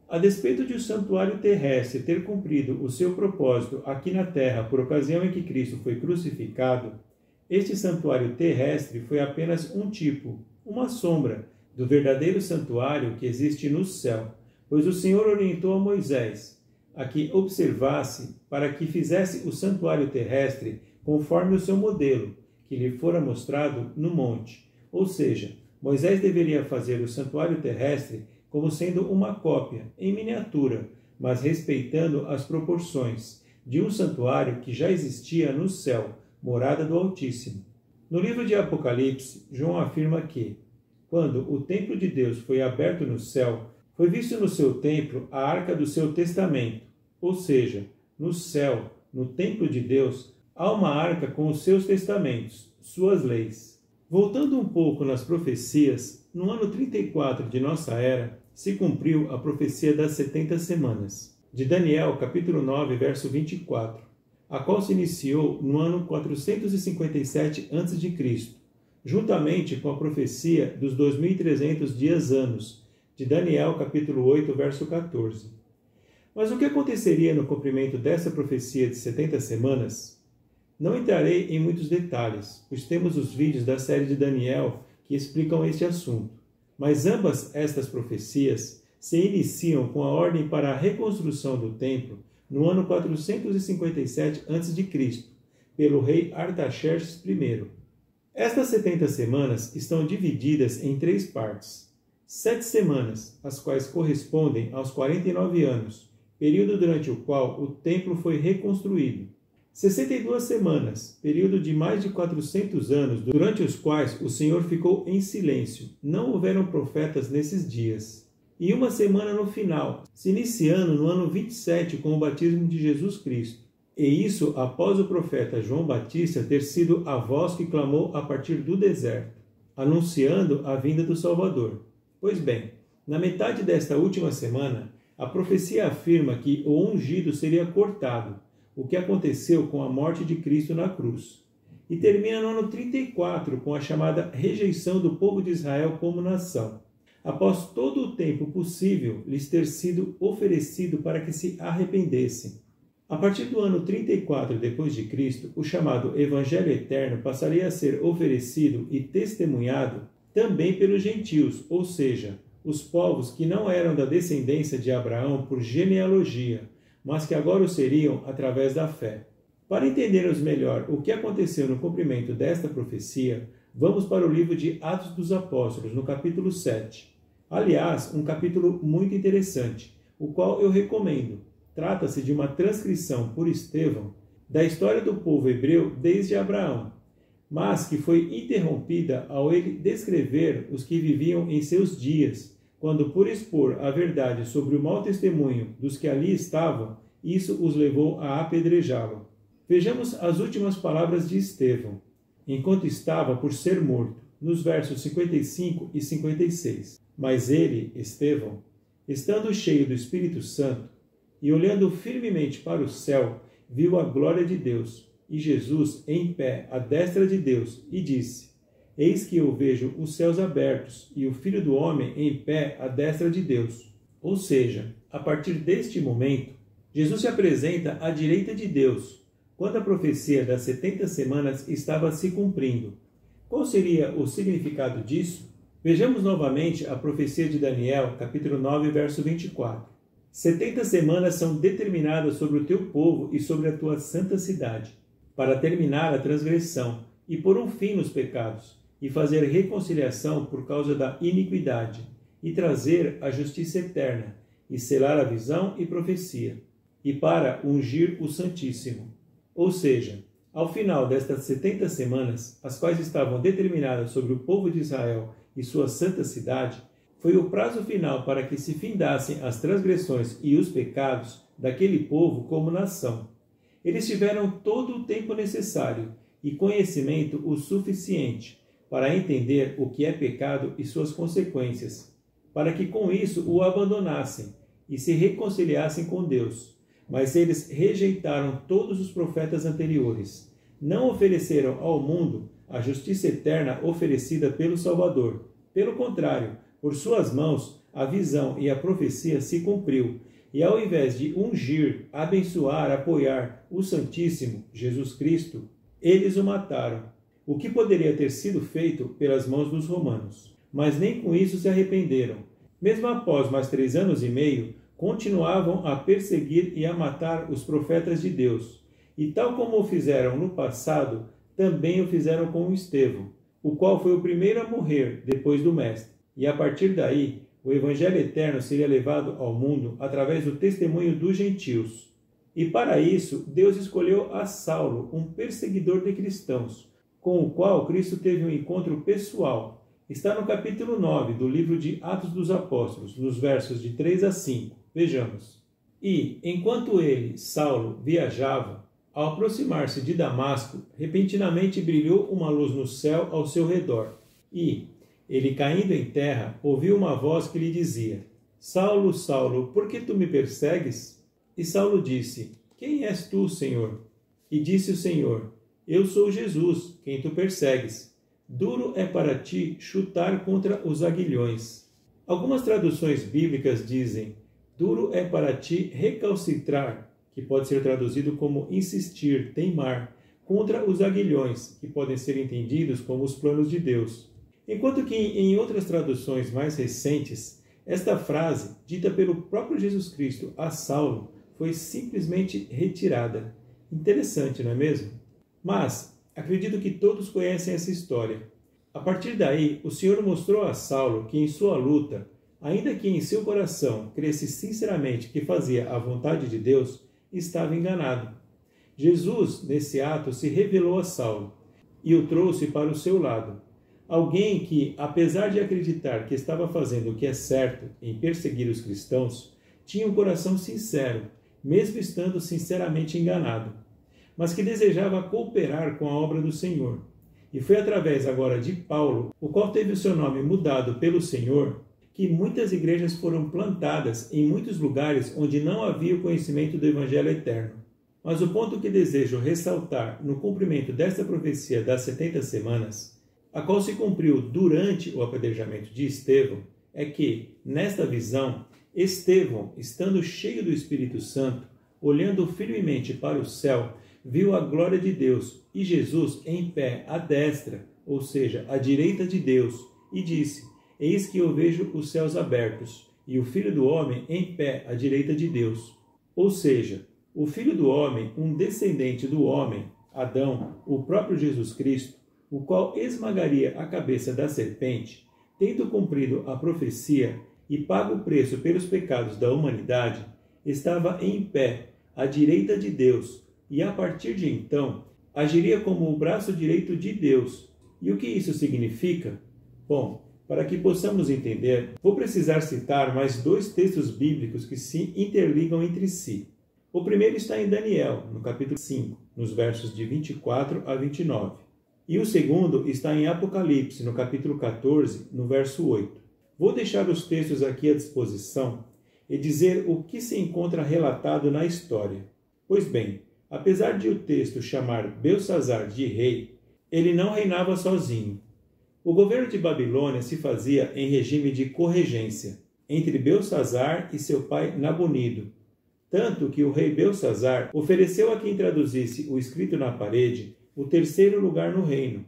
A despeito de o santuário terrestre ter cumprido o seu propósito aqui na terra por ocasião em que Cristo foi crucificado, este santuário terrestre foi apenas um tipo, uma sombra, do verdadeiro santuário que existe no céu, pois o Senhor orientou a Moisés a que observasse para que fizesse o santuário terrestre conforme o seu modelo, que lhe fora mostrado no monte. Ou seja, Moisés deveria fazer o santuário terrestre como sendo uma cópia, em miniatura, mas respeitando as proporções de um santuário que já existia no céu, morada do Altíssimo. No livro de Apocalipse, João afirma que, quando o templo de Deus foi aberto no céu, foi visto no seu templo a arca do seu testamento, ou seja, no céu, no templo de Deus, há uma arca com os seus testamentos, suas leis. Voltando um pouco nas profecias, no ano 34 de nossa era, se cumpriu a profecia das 70 semanas, de Daniel, capítulo 9, verso 24, a qual se iniciou no ano 457 a.C., juntamente com a profecia dos 2.300 dias-anos, de Daniel, capítulo 8, verso 14. Mas o que aconteceria no cumprimento dessa profecia de 70 semanas? Não entrarei em muitos detalhes, pois temos os vídeos da série de Daniel que explicam este assunto. Mas ambas estas profecias se iniciam com a ordem para a reconstrução do templo no ano 457 a.C., pelo rei Artaxerxes I. Estas 70 semanas estão divididas em 3 partes. 7 semanas, as quais correspondem aos 49 anos, período durante o qual o templo foi reconstruído. 62 semanas, período de mais de 400 anos, durante os quais o Senhor ficou em silêncio. Não houveram profetas nesses dias. E 1 semana no final, se iniciando no ano 27 com o batismo de Jesus Cristo. E isso após o profeta João Batista ter sido a voz que clamou a partir do deserto, anunciando a vinda do Salvador. Pois bem, na metade desta última semana, a profecia afirma que o ungido seria cortado, o que aconteceu com a morte de Cristo na cruz. E termina no ano 34 com a chamada rejeição do povo de Israel como nação, após todo o tempo possível lhes ter sido oferecido para que se arrependessem. A partir do ano 34 depois de Cristo, o chamado Evangelho Eterno passaria a ser oferecido e testemunhado também pelos gentios, ou seja, os povos que não eram da descendência de Abraão por genealogia, mas que agora o seriam através da fé. Para entendermos melhor o que aconteceu no cumprimento desta profecia, vamos para o livro de Atos dos Apóstolos, no capítulo 7. Aliás, um capítulo muito interessante, o qual eu recomendo. Trata-se de uma transcrição por Estevão da história do povo hebreu desde Abraão, mas que foi interrompida ao ele descrever os que viviam em seus dias, quando, por expor a verdade sobre o mau testemunho dos que ali estavam, isso os levou a apedrejá-lo. Vejamos as últimas palavras de Estevão, enquanto estava por ser morto, nos versos 55 e 56. Mas ele, Estevão, estando cheio do Espírito Santo, e olhando firmemente para o céu, viu a glória de Deus, e Jesus em pé à destra de Deus, e disse: Eis que eu vejo os céus abertos e o Filho do Homem em pé à destra de Deus. Ou seja, a partir deste momento, Jesus se apresenta à direita de Deus, quando a profecia das 70 semanas estava se cumprindo. Qual seria o significado disso? Vejamos novamente a profecia de Daniel, capítulo 9, verso 24. 70 semanas são determinadas sobre o teu povo e sobre a tua santa cidade, para terminar a transgressão e pôr um fim nos pecados, e fazer reconciliação por causa da iniquidade, e trazer a justiça eterna, e selar a visão e profecia, e para ungir o Santíssimo. Ou seja, ao final destas 70 semanas, as quais estavam determinadas sobre o povo de Israel e sua santa cidade, foi o prazo final para que se findassem as transgressões e os pecados daquele povo como nação. Eles tiveram todo o tempo necessário e conhecimento o suficiente para entender o que é pecado e suas consequências, para que com isso o abandonassem e se reconciliassem com Deus. Mas eles rejeitaram todos os profetas anteriores, não ofereceram ao mundo a justiça eterna oferecida pelo Salvador. Pelo contrário, por suas mãos, a visão e a profecia se cumpriu, e ao invés de ungir, abençoar, apoiar o Santíssimo, Jesus Cristo, eles o mataram, o que poderia ter sido feito pelas mãos dos romanos. Mas nem com isso se arrependeram. Mesmo após mais 3 anos e meio, continuavam a perseguir e a matar os profetas de Deus. E tal como o fizeram no passado, também o fizeram com Estevão, o qual foi o primeiro a morrer depois do Mestre. E a partir daí, o Evangelho eterno seria levado ao mundo através do testemunho dos gentios. E para isso, Deus escolheu a Saulo, um perseguidor de cristãos, com o qual Cristo teve um encontro pessoal. Está no capítulo 9 do livro de Atos dos Apóstolos, nos versos de 3 a 5. Vejamos. E, enquanto ele, Saulo, viajava, ao aproximar-se de Damasco, repentinamente brilhou uma luz no céu ao seu redor. E, ele caindo em terra, ouviu uma voz que lhe dizia: Saulo, Saulo, por que tu me persegues? E Saulo disse: Quem és tu, Senhor? E disse o Senhor: Eu sou Jesus, quem tu persegues. Duro é para ti chutar contra os aguilhões. Algumas traduções bíblicas dizem: Duro é para ti recalcitrar, que pode ser traduzido como insistir, teimar, contra os aguilhões, que podem ser entendidos como os planos de Deus. Enquanto que em outras traduções mais recentes, esta frase, dita pelo próprio Jesus Cristo a Saulo, foi simplesmente retirada. Interessante, não é mesmo? Mas, acredito que todos conhecem essa história. A partir daí, o Senhor mostrou a Saulo que em sua luta, ainda que em seu coração cresce sinceramente que fazia a vontade de Deus, estava enganado. Jesus, nesse ato, se revelou a Saulo e o trouxe para o seu lado. Alguém que, apesar de acreditar que estava fazendo o que é certo em perseguir os cristãos, tinha um coração sincero, mesmo estando sinceramente enganado, mas que desejava cooperar com a obra do Senhor. E foi através agora de Paulo, o qual teve o seu nome mudado pelo Senhor, que muitas igrejas foram plantadas em muitos lugares onde não havia o conhecimento do Evangelho eterno. Mas o ponto que desejo ressaltar no cumprimento desta profecia das 70 semanas, a qual se cumpriu durante o apedrejamento de Estevão, é que, nesta visão, Estevão, estando cheio do Espírito Santo, olhando firmemente para o céu, viu a glória de Deus e Jesus em pé à destra, ou seja, à direita de Deus, e disse: Eis que eu vejo os céus abertos, e o Filho do Homem em pé à direita de Deus. Ou seja, o Filho do Homem, um descendente do homem, Adão, o próprio Jesus Cristo, o qual esmagaria a cabeça da serpente, tendo cumprido a profecia e pago o preço pelos pecados da humanidade, estava em pé à direita de Deus, e a partir de então agiria como o braço direito de Deus. E o que isso significa? Bom, para que possamos entender, vou precisar citar mais 2 textos bíblicos que se interligam entre si. O primeiro está em Daniel, no capítulo 5, nos versos de 24 a 29. E o segundo está em Apocalipse, no capítulo 14, no verso 8. Vou deixar os textos aqui à disposição e dizer o que se encontra relatado na história. Pois bem, apesar de o texto chamar Belsazzar de rei, ele não reinava sozinho. O governo de Babilônia se fazia em regime de corregência entre Belsazzar e seu pai Nabonido, tanto que o rei Belsazzar ofereceu a quem traduzisse o escrito na parede o 3º lugar no reino,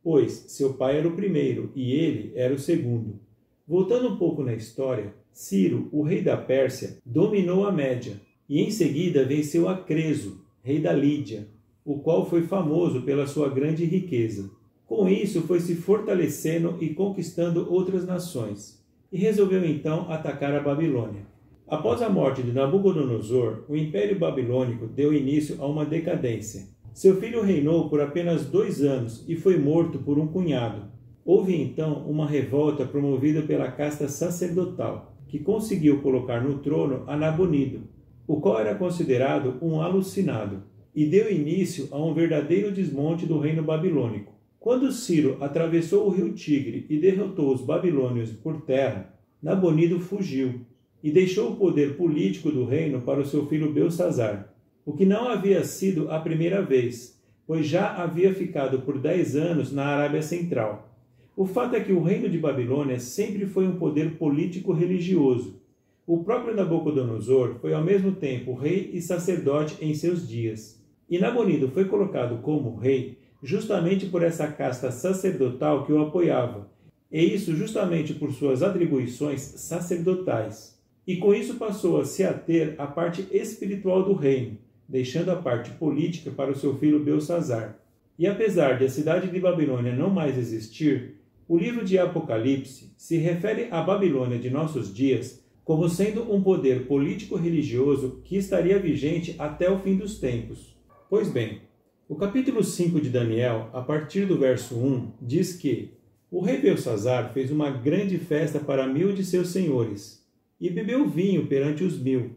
pois seu pai era o primeiro e ele era o segundo. Voltando um pouco na história, Ciro, o rei da Pérsia, dominou a Média e em seguida venceu a Creso, rei da Lídia, o qual foi famoso pela sua grande riqueza. Com isso, foi se fortalecendo e conquistando outras nações, e resolveu então atacar a Babilônia. Após a morte de Nabucodonosor, o Império Babilônico deu início a uma decadência. Seu filho reinou por apenas 2 anos e foi morto por um cunhado. Houve então uma revolta promovida pela casta sacerdotal, que conseguiu colocar no trono a Nabonido, o qual era considerado um alucinado, e deu início a um verdadeiro desmonte do reino babilônico. Quando Ciro atravessou o rio Tigre e derrotou os babilônios por terra, Nabonido fugiu e deixou o poder político do reino para o seu filho Belsazar, o que não havia sido a primeira vez, pois já havia ficado por 10 anos na Arábia Central. O fato é que o reino de Babilônia sempre foi um poder político-religioso. O próprio Nabucodonosor foi ao mesmo tempo rei e sacerdote em seus dias. E Nabonido foi colocado como rei justamente por essa casta sacerdotal que o apoiava, e isso justamente por suas atribuições sacerdotais. E com isso passou a se ater à parte espiritual do reino, deixando a parte política para o seu filho Belsazar. E apesar de a cidade de Babilônia não mais existir, o livro de Apocalipse se refere à Babilônia de nossos dias como sendo um poder político-religioso que estaria vigente até o fim dos tempos. Pois bem, o capítulo 5 de Daniel, a partir do verso 1, diz que o rei Belsazar fez uma grande festa para 1000 de seus senhores, e bebeu vinho perante os 1000.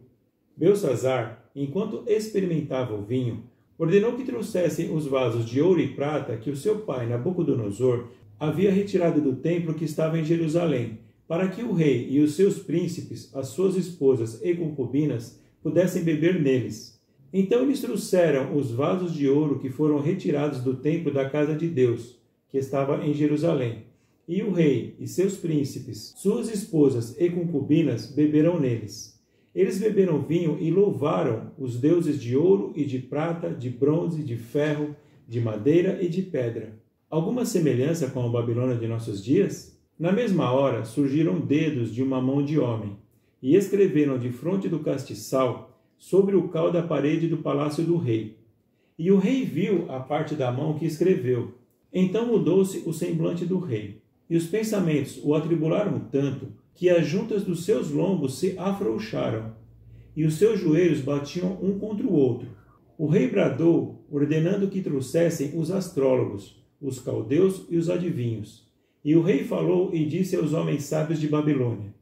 Belsazar, enquanto experimentava o vinho, ordenou que trouxessem os vasos de ouro e prata que o seu pai Nabucodonosor havia retirado do templo que estava em Jerusalém, para que o rei e os seus príncipes, as suas esposas e concubinas, pudessem beber neles. Então eles trouxeram os vasos de ouro que foram retirados do templo da casa de Deus, que estava em Jerusalém. E o rei e seus príncipes, suas esposas e concubinas, beberam neles. Eles beberam vinho e louvaram os deuses de ouro e de prata, de bronze, de ferro, de madeira e de pedra. Alguma semelhança com a Babilônia de nossos dias? Na mesma hora surgiram dedos de uma mão de homem, e escreveram defronte do castiçal sobre o cal da parede do palácio do rei. E o rei viu a parte da mão que escreveu. Então mudou-se o semblante do rei, e os pensamentos o atribularam tanto que as juntas dos seus lombos se afrouxaram, e os seus joelhos batiam um contra o outro. O rei bradou, ordenando que trouxessem os astrólogos, os caldeus e os adivinhos. E o rei falou e disse aos homens sábios de Babilônia: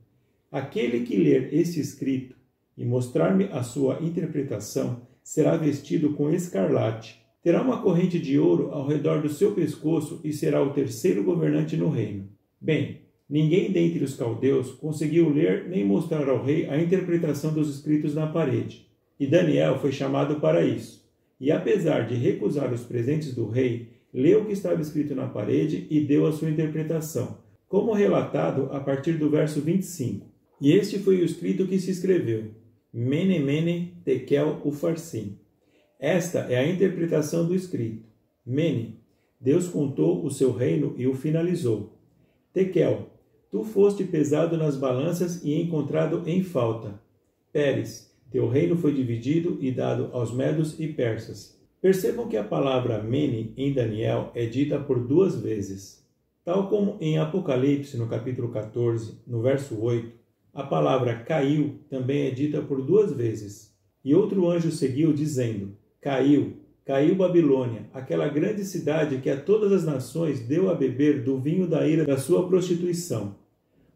aquele que ler este escrito e mostrar-me a sua interpretação será vestido com escarlate, terá uma corrente de ouro ao redor do seu pescoço e será o terceiro governante no reino. Bem, ninguém dentre os caldeus conseguiu ler nem mostrar ao rei a interpretação dos escritos na parede. E Daniel foi chamado para isso. E apesar de recusar os presentes do rei, leu o que estava escrito na parede e deu a sua interpretação, como relatado a partir do verso 25. E este foi o escrito que se escreveu: Mene, Mene, Tekel, Ufarsim. Esta é a interpretação do escrito. Mene, Deus contou o seu reino e o finalizou. Tekel, tu foste pesado nas balanças e encontrado em falta. Pérez, teu reino foi dividido e dado aos medos e persas. Percebam que a palavra Mene em Daniel é dita por 2 vezes. Tal como em Apocalipse, no capítulo 14, no verso 8, a palavra caiu também é dita por 2 vezes. E outro anjo seguiu, dizendo: Caiu, caiu Babilônia, aquela grande cidade que a todas as nações deu a beber do vinho da ira da sua prostituição.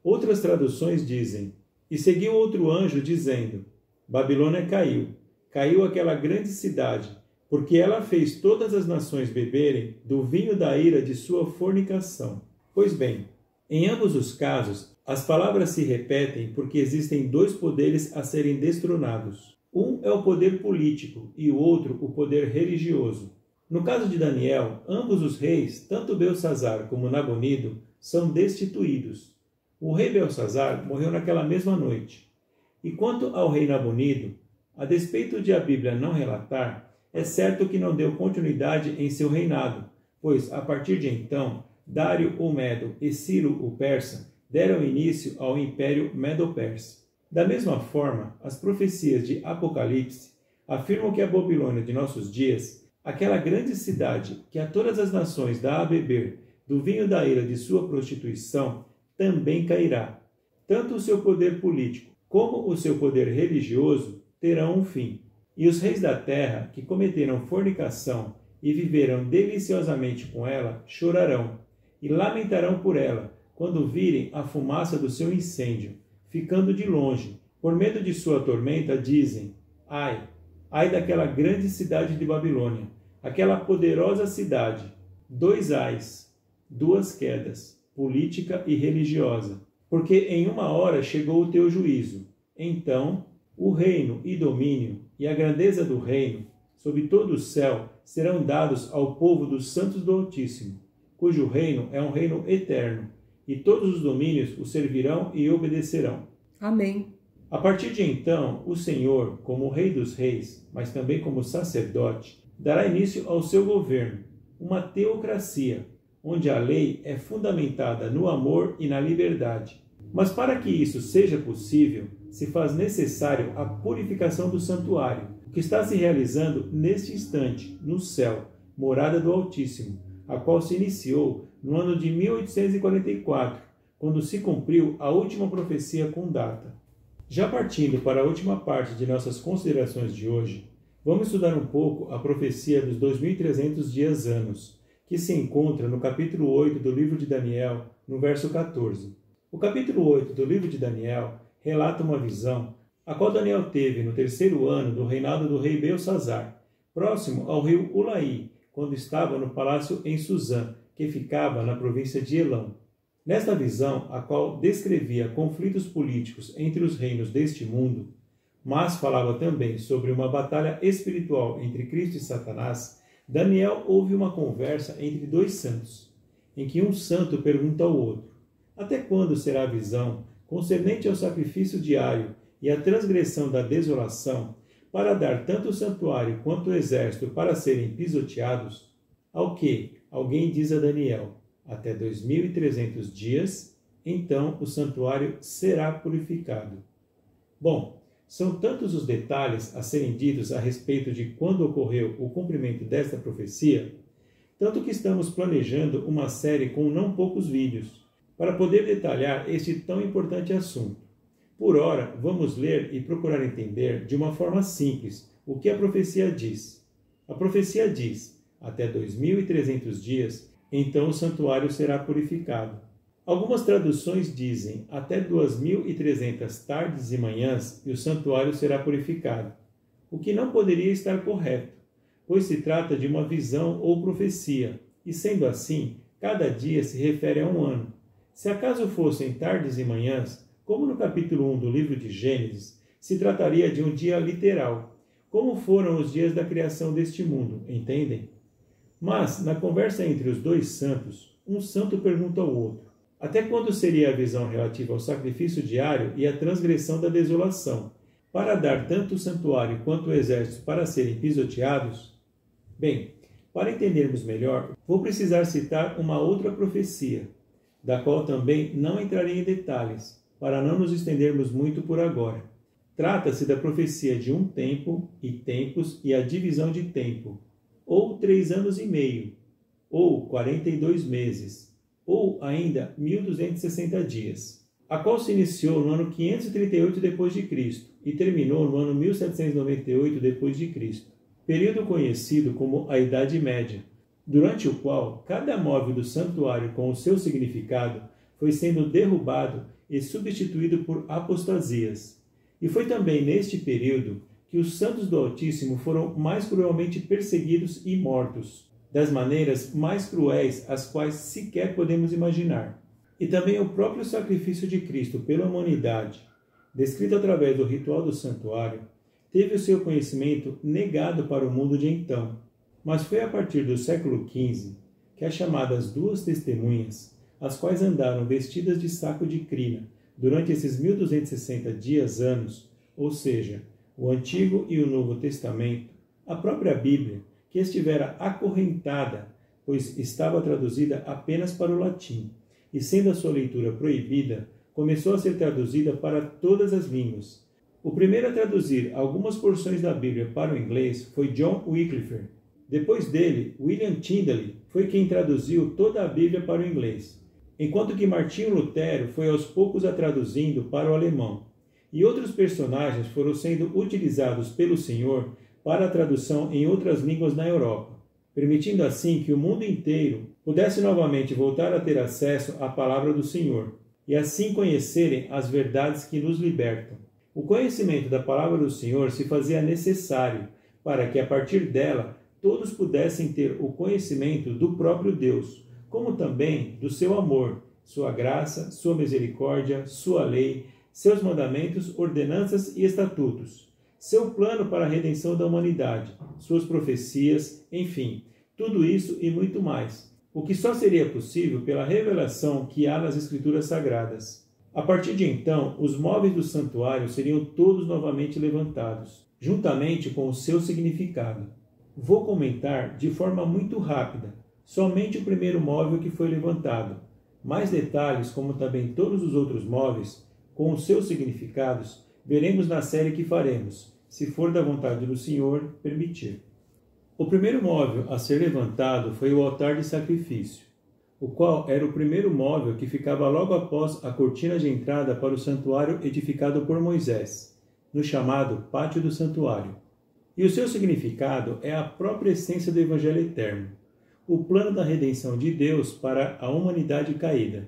Outras traduções dizem: E seguiu outro anjo, dizendo: Babilônia caiu, caiu aquela grande cidade, porque ela fez todas as nações beberem do vinho da ira de sua fornicação. Pois bem, em ambos os casos, as palavras se repetem porque existem 2 poderes a serem destronados. Um é o poder político e o outro o poder religioso. No caso de Daniel, ambos os reis, tanto Belsazar como Nabonido, são destituídos. O rei Belsazar morreu naquela mesma noite. E quanto ao rei Nabonido, a despeito de a Bíblia não relatar, é certo que não deu continuidade em seu reinado, pois a partir de então, Dário o Medo e Ciro o Persa deram início ao Império Medo-Persa. Da mesma forma, as profecias de Apocalipse afirmam que a Babilônia de nossos dias, aquela grande cidade que a todas as nações dá a beber do vinho da ira de sua prostituição, também cairá. Tanto o seu poder político como o seu poder religioso terão um fim. E os reis da terra, que cometeram fornicação e viveram deliciosamente com ela, chorarão e lamentarão por ela, quando virem a fumaça do seu incêndio, ficando de longe. Por medo de sua tormenta, dizem: ai, ai daquela grande cidade de Babilônia, aquela poderosa cidade. 2 ais, 2 quedas, política e religiosa. Porque em uma hora chegou o teu juízo. Então, o reino e domínio e a grandeza do reino, sob todo o céu, serão dados ao povo dos santos do Altíssimo, cujo reino é um reino eterno, e todos os domínios o servirão e obedecerão. Amém. A partir de então, o Senhor, como Rei dos Reis, mas também como sacerdote, dará início ao seu governo, uma teocracia, onde a lei é fundamentada no amor e na liberdade. Mas para que isso seja possível, se faz necessário a purificação do santuário, que está se realizando neste instante, no céu, morada do Altíssimo, a qual se iniciou no ano de 1844, quando se cumpriu a última profecia com data. Já partindo para a última parte de nossas considerações de hoje, vamos estudar um pouco a profecia dos 2300 dias-anos, que se encontra no capítulo 8 do livro de Daniel, no verso 14. O capítulo 8 do livro de Daniel relata uma visão, a qual Daniel teve no 3º ano do reinado do rei Belsazar, próximo ao rio Ulaí, quando estava no palácio em Suzã, que ficava na província de Elão. Nesta visão, a qual descrevia conflitos políticos entre os reinos deste mundo, mas falava também sobre uma batalha espiritual entre Cristo e Satanás, Daniel ouve uma conversa entre 2 santos, em que um santo pergunta ao outro: até quando será a visão concernente ao sacrifício diário e à transgressão da desolação, para dar tanto o santuário quanto o exército para serem pisoteados? Ao que alguém diz a Daniel: até 2300 dias, então o santuário será purificado. Bom, são tantos os detalhes a serem ditos a respeito de quando ocorreu o cumprimento desta profecia, tanto que estamos planejando uma série com não poucos vídeos, para poder detalhar este tão importante assunto. Por ora, vamos ler e procurar entender de uma forma simples o que a profecia diz. A profecia diz: até 2300 dias, então o santuário será purificado. Algumas traduções dizem: até 2300 tardes e manhãs e o santuário será purificado, o que não poderia estar correto, pois se trata de uma visão ou profecia, e sendo assim, cada dia se refere a um ano. Se acaso fossem tardes e manhãs, como no capítulo 1 do livro de Gênesis, se trataria de um dia literal, como foram os dias da criação deste mundo, entendem? Mas, na conversa entre os 2 santos, um santo pergunta ao outro: até quando seria a visão relativa ao sacrifício diário e à transgressão da desolação, para dar tanto o santuário quanto o exército para serem pisoteados? Bem, para entendermos melhor, vou precisar citar uma outra profecia, da qual também não entrarei em detalhes, para não nos estendermos muito por agora. Trata-se da profecia de um tempo e tempos e a divisão de tempo, ou 3 anos e meio, ou 42 meses, ou ainda 1260 dias, a qual se iniciou no ano 538 d.C. e terminou no ano 1798 d.C., período conhecido como a Idade Média, durante o qual cada móvel do santuário com o seu significado foi sendo derrubado e substituído por apostasias. E foi também neste período que os santos do Altíssimo foram mais cruelmente perseguidos e mortos, das maneiras mais cruéis as quais sequer podemos imaginar. E também o próprio sacrifício de Cristo pela humanidade, descrito através do ritual do santuário, teve o seu conhecimento negado para o mundo de então. Mas foi a partir do século XV que as chamadas 2 testemunhas, as quais andaram vestidas de saco de crina durante esses 1260 dias-anos, ou seja, o Antigo e o Novo Testamento, a própria Bíblia, que estivera acorrentada, pois estava traduzida apenas para o latim, e sendo a sua leitura proibida, começou a ser traduzida para todas as línguas. O primeiro a traduzir algumas porções da Bíblia para o inglês foi John Wycliffe. Depois dele, William Tyndale foi quem traduziu toda a Bíblia para o inglês, enquanto que Martinho Lutero foi aos poucos a traduzindo para o alemão. E outros personagens foram sendo utilizados pelo Senhor para a tradução em outras línguas na Europa, permitindo assim que o mundo inteiro pudesse novamente voltar a ter acesso à palavra do Senhor, e assim conhecerem as verdades que nos libertam. O conhecimento da palavra do Senhor se fazia necessário para que, a partir dela, todos pudessem ter o conhecimento do próprio Deus, como também do seu amor, sua graça, sua misericórdia, sua lei, seus mandamentos, ordenanças e estatutos, seu plano para a redenção da humanidade, suas profecias, enfim, tudo isso e muito mais, o que só seria possível pela revelação que há nas Escrituras Sagradas. A partir de então, os móveis do santuário seriam todos novamente levantados, juntamente com o seu significado. Vou comentar de forma muito rápida, somente o primeiro móvel que foi levantado. Mais detalhes, como também todos os outros móveis, com os seus significados, veremos na série que faremos, se for da vontade do Senhor permitir. O primeiro móvel a ser levantado foi o altar de sacrifício, o qual era o primeiro móvel que ficava logo após a cortina de entrada para o santuário edificado por Moisés, no chamado Pátio do Santuário. E o seu significado é a própria essência do Evangelho Eterno, o plano da redenção de Deus para a humanidade caída,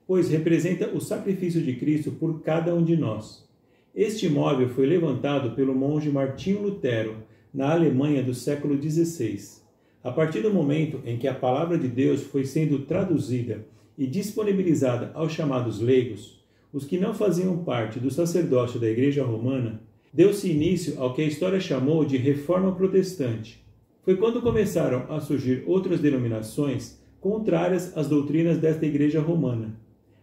pois representa o sacrifício de Cristo por cada um de nós. Este móvel foi levantado pelo monge Martinho Lutero, na Alemanha do século XVI. A partir do momento em que a palavra de Deus foi sendo traduzida e disponibilizada aos chamados leigos, os que não faziam parte do sacerdócio da Igreja Romana, deu-se início ao que a história chamou de Reforma Protestante. Foi quando começaram a surgir outras denominações contrárias às doutrinas desta Igreja Romana.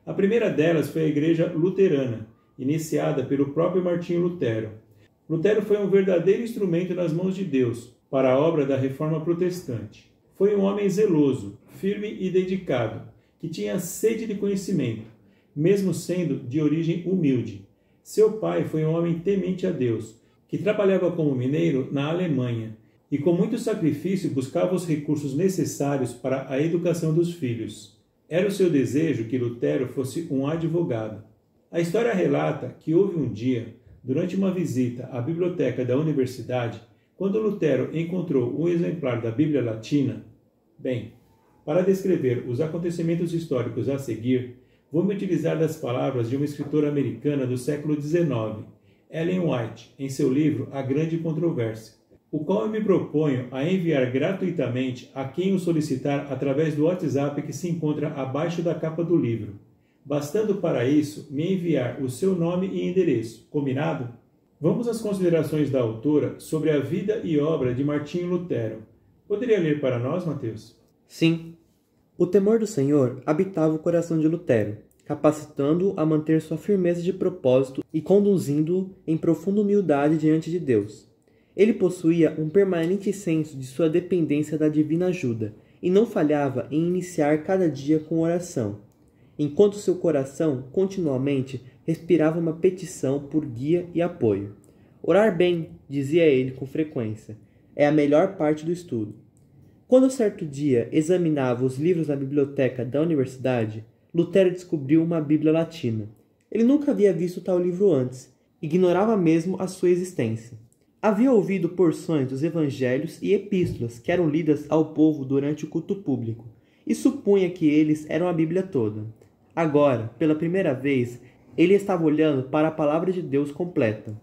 A primeira delas foi a Igreja Luterana, iniciada pelo próprio Martinho Lutero. Lutero foi um verdadeiro instrumento nas mãos de Deus para a obra da Reforma Protestante. Foi um homem zeloso, firme e dedicado, que tinha sede de conhecimento, mesmo sendo de origem humilde. Seu pai foi um homem temente a Deus, que trabalhava como mineiro na Alemanha e com muito sacrifício buscava os recursos necessários para a educação dos filhos. Era o seu desejo que Lutero fosse um advogado. A história relata que houve um dia, durante uma visita à biblioteca da universidade, quando Lutero encontrou um exemplar da Bíblia Latina. Bem, para descrever os acontecimentos históricos a seguir, vou me utilizar das palavras de uma escritora americana do século XIX, Ellen White, em seu livro A Grande Controvérsia, o qual eu me proponho a enviar gratuitamente a quem o solicitar através do WhatsApp que se encontra abaixo da capa do livro, bastando para isso me enviar o seu nome e endereço. Combinado? Vamos às considerações da autora sobre a vida e obra de Martinho Lutero. Poderia ler para nós, Mateus? Sim. O temor do Senhor habitava o coração de Lutero, capacitando-o a manter sua firmeza de propósito e conduzindo-o em profunda humildade diante de Deus. Ele possuía um permanente senso de sua dependência da divina ajuda e não falhava em iniciar cada dia com oração, enquanto seu coração continuamente respirava uma petição por guia e apoio. Orar bem, dizia ele com frequência, é a melhor parte do estudo. Quando certo dia examinava os livros na biblioteca da universidade, Lutero descobriu uma Bíblia Latina. Ele nunca havia visto tal livro antes, ignorava mesmo a sua existência. Havia ouvido porções dos evangelhos e epístolas que eram lidas ao povo durante o culto público, e supunha que eles eram a Bíblia toda. Agora, pela primeira vez, ele estava olhando para a palavra de Deus completa.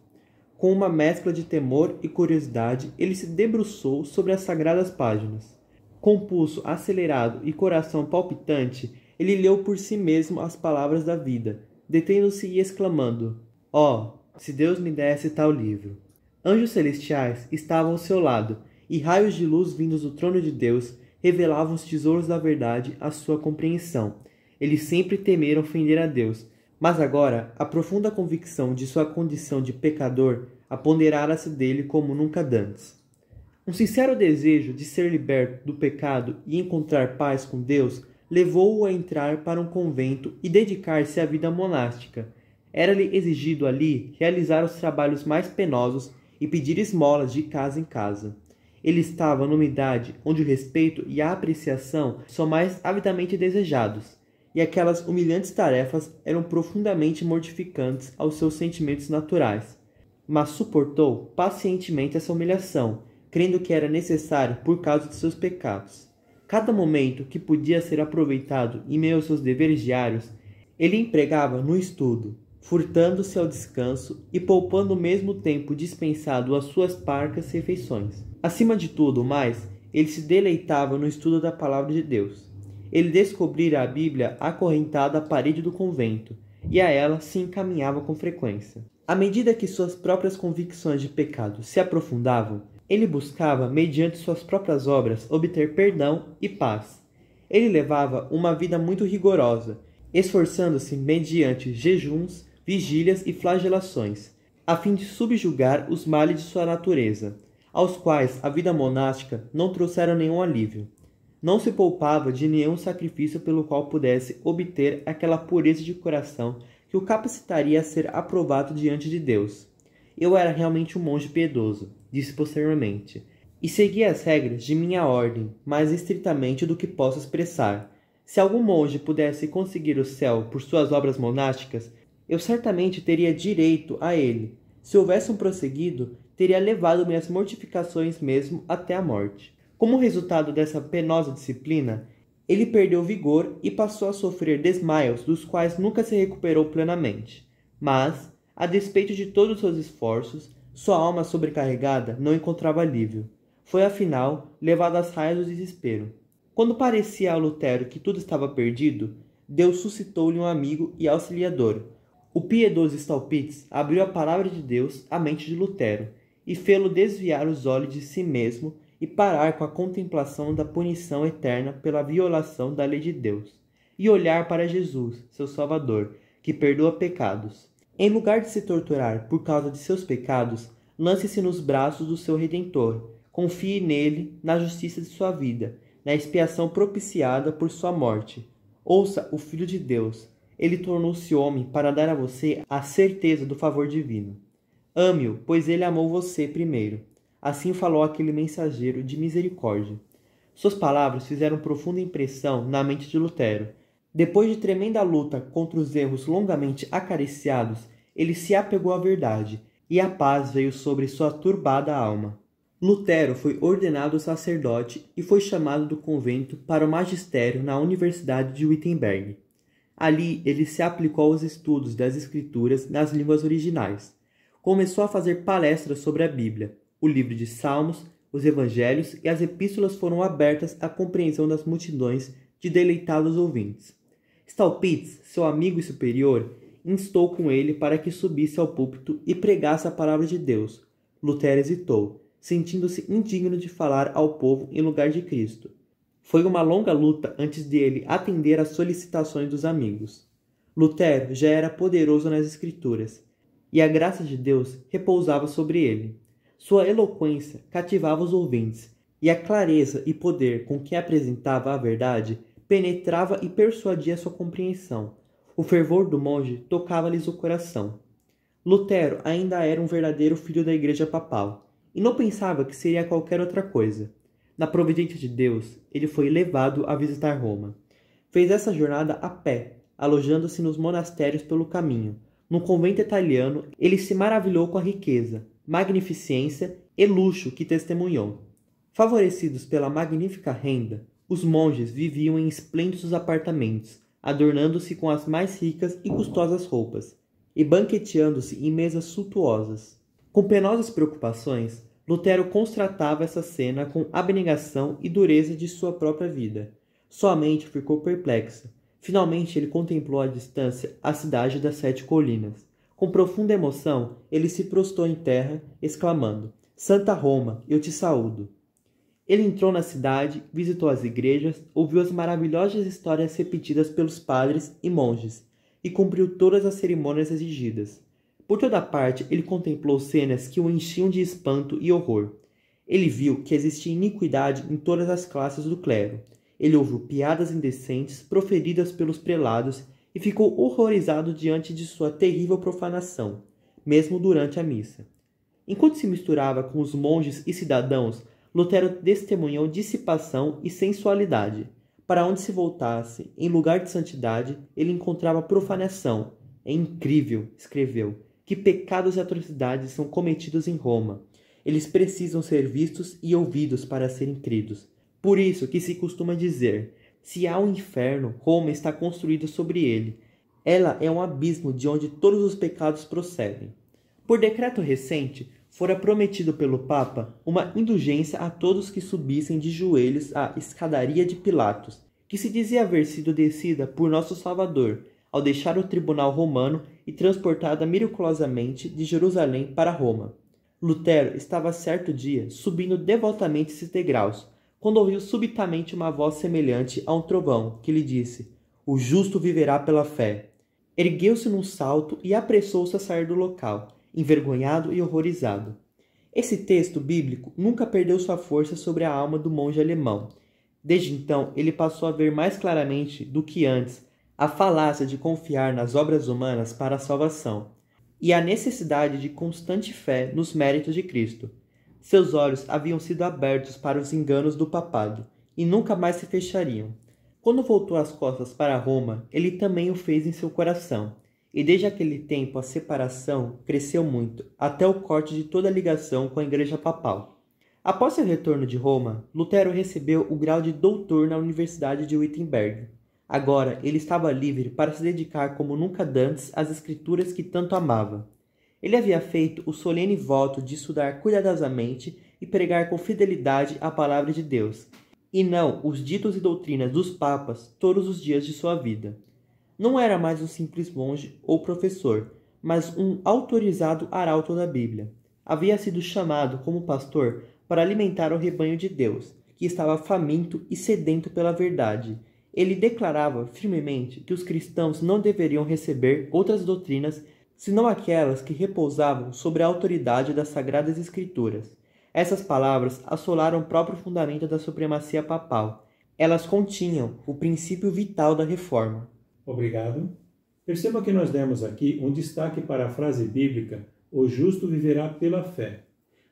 Com uma mescla de temor e curiosidade, ele se debruçou sobre as sagradas páginas. Com pulso acelerado e coração palpitante, ele leu por si mesmo as palavras da vida, detendo-se e exclamando: "Oh, se Deus me desse tal livro!" Anjos celestiais estavam ao seu lado, e raios de luz vindos do trono de Deus revelavam os tesouros da verdade à sua compreensão. Eles sempre temeram ofender a Deus, mas agora a profunda convicção de sua condição de pecador apoderara-se dele como nunca dantes. Um sincero desejo de ser liberto do pecado e encontrar paz com Deus levou-o a entrar para um convento e dedicar-se à vida monástica. Era-lhe exigido ali realizar os trabalhos mais penosos e pedir esmolas de casa em casa. Ele estava numa idade onde o respeito e a apreciação são mais avidamente desejados, e aquelas humilhantes tarefas eram profundamente mortificantes aos seus sentimentos naturais. Mas suportou pacientemente essa humilhação, crendo que era necessário por causa de seus pecados. Cada momento que podia ser aproveitado em meio aos seus deveres diários, ele empregava no estudo, furtando-se ao descanso e poupando o mesmo tempo dispensado às suas parcas refeições. Acima de tudo mais, ele se deleitava no estudo da palavra de Deus. Ele descobrira a Bíblia acorrentada à parede do convento, e a ela se encaminhava com frequência. À medida que suas próprias convicções de pecado se aprofundavam, ele buscava, mediante suas próprias obras, obter perdão e paz. Ele levava uma vida muito rigorosa, esforçando-se mediante jejuns, vigílias e flagelações, a fim de subjugar os males de sua natureza, aos quais a vida monástica não trouxera nenhum alívio. Não se poupava de nenhum sacrifício pelo qual pudesse obter aquela pureza de coração que o capacitaria a ser aprovado diante de Deus. Eu era realmente um monge piedoso, disse posteriormente, e seguia as regras de minha ordem mais estritamente do que posso expressar. Se algum monge pudesse conseguir o céu por suas obras monásticas, eu certamente teria direito a ele. Se houvesse um prosseguido, teria levado minhas mortificações mesmo até a morte. Como resultado dessa penosa disciplina, ele perdeu vigor e passou a sofrer desmaios dos quais nunca se recuperou plenamente. Mas, a despeito de todos os seus esforços, sua alma sobrecarregada não encontrava alívio. Foi, afinal, levado às raias do desespero. Quando parecia a Lutero que tudo estava perdido, Deus suscitou-lhe um amigo e auxiliador. O piedoso Staupitz abriu a palavra de Deus à mente de Lutero e fê-lo desviar os olhos de si mesmo e parar com a contemplação da punição eterna pela violação da lei de Deus, e olhar para Jesus, seu Salvador, que perdoa pecados. Em lugar de se torturar por causa de seus pecados, lance-se nos braços do seu Redentor, confie nele, na justiça de sua vida, na expiação propiciada por sua morte. Ouça o Filho de Deus, ele tornou-se homem para dar a você a certeza do favor divino. Ame-o, pois ele amou você primeiro. Assim falou aquele mensageiro de misericórdia. Suas palavras fizeram profunda impressão na mente de Lutero. Depois de tremenda luta contra os erros longamente acariciados, ele se apegou à verdade, e a paz veio sobre sua turbada alma. Lutero foi ordenado sacerdote e foi chamado do convento para o magistério na Universidade de Wittenberg. Ali ele se aplicou aos estudos das Escrituras nas línguas originais. Começou a fazer palestras sobre a Bíblia. O livro de Salmos, os Evangelhos e as Epístolas foram abertas à compreensão das multidões de deleitados ouvintes. Staupitz, seu amigo e superior, instou com ele para que subisse ao púlpito e pregasse a palavra de Deus. Lutero hesitou, sentindo-se indigno de falar ao povo em lugar de Cristo. Foi uma longa luta antes de ele atender às solicitações dos amigos. Lutero já era poderoso nas Escrituras, e a graça de Deus repousava sobre ele. Sua eloquência cativava os ouvintes, e a clareza e poder com que apresentava a verdade penetrava e persuadia sua compreensão. O fervor do monge tocava-lhes o coração. Lutero ainda era um verdadeiro filho da Igreja Papal, e não pensava que seria qualquer outra coisa. Na providência de Deus, ele foi levado a visitar Roma. Fez essa jornada a pé, alojando-se nos monastérios pelo caminho. No convento italiano, ele se maravilhou com a riqueza, magnificência e luxo que testemunhou. Favorecidos pela magnífica renda, os monges viviam em esplêndidos apartamentos, adornando-se com as mais ricas e custosas roupas, e banqueteando-se em mesas suntuosas. Com penosas preocupações, Lutero constatava essa cena com abnegação e dureza de sua própria vida. Sua mente ficou perplexa. Finalmente ele contemplou à distância a cidade das 7 colinas. Com profunda emoção, ele se prostrou em terra, exclamando: Santa Roma, eu te saúdo. Ele entrou na cidade, visitou as igrejas, ouviu as maravilhosas histórias repetidas pelos padres e monges, e cumpriu todas as cerimônias exigidas. Por toda parte ele contemplou cenas que o enchiam de espanto e horror. Ele viu que existia iniquidade em todas as classes do clero. Ele ouviu piadas indecentes proferidas pelos prelados e ficou horrorizado diante de sua terrível profanação, mesmo durante a missa. Enquanto se misturava com os monges e cidadãos, Lutero testemunhou dissipação e sensualidade. Para onde se voltasse, em lugar de santidade, ele encontrava profanação. É incrível, escreveu, que pecados e atrocidades são cometidos em Roma. Eles precisam ser vistos e ouvidos para serem cridos. Por isso que se costuma dizer, se há um inferno, Roma está construída sobre ele. Ela é um abismo de onde todos os pecados procedem. Por decreto recente, fora prometido pelo Papa uma indulgência a todos que subissem de joelhos à escadaria de Pilatos, que se dizia haver sido descida por nosso Salvador, ao deixar o tribunal romano e transportada miraculosamente de Jerusalém para Roma. Lutero estava certo dia subindo devotamente esses degraus, quando ouviu subitamente uma voz semelhante a um trovão, que lhe disse: "O justo viverá pela fé." Ergueu-se num salto e apressou-se a sair do local, envergonhado e horrorizado. Esse texto bíblico nunca perdeu sua força sobre a alma do monge alemão. Desde então, ele passou a ver mais claramente do que antes a falácia de confiar nas obras humanas para a salvação e a necessidade de constante fé nos méritos de Cristo. Seus olhos haviam sido abertos para os enganos do papado e nunca mais se fechariam. Quando voltou as costas para Roma, ele também o fez em seu coração, e desde aquele tempo a separação cresceu muito, até o corte de toda a ligação com a Igreja Papal. Após seu retorno de Roma, Lutero recebeu o grau de doutor na Universidade de Wittenberg. Agora ele estava livre para se dedicar como nunca dantes às escrituras que tanto amava. Ele havia feito o solene voto de estudar cuidadosamente e pregar com fidelidade a palavra de Deus, e não os ditos e doutrinas dos papas todos os dias de sua vida. Não era mais um simples monge ou professor, mas um autorizado arauto da Bíblia. Havia sido chamado como pastor para alimentar o rebanho de Deus, que estava faminto e sedento pela verdade. Ele declarava firmemente que os cristãos não deveriam receber outras doutrinas senão aquelas que repousavam sobre a autoridade das Sagradas Escrituras. Essas palavras assolaram o próprio fundamento da supremacia papal. Elas continham o princípio vital da reforma. Obrigado. Perceba que nós demos aqui um destaque para a frase bíblica: "O justo viverá pela fé",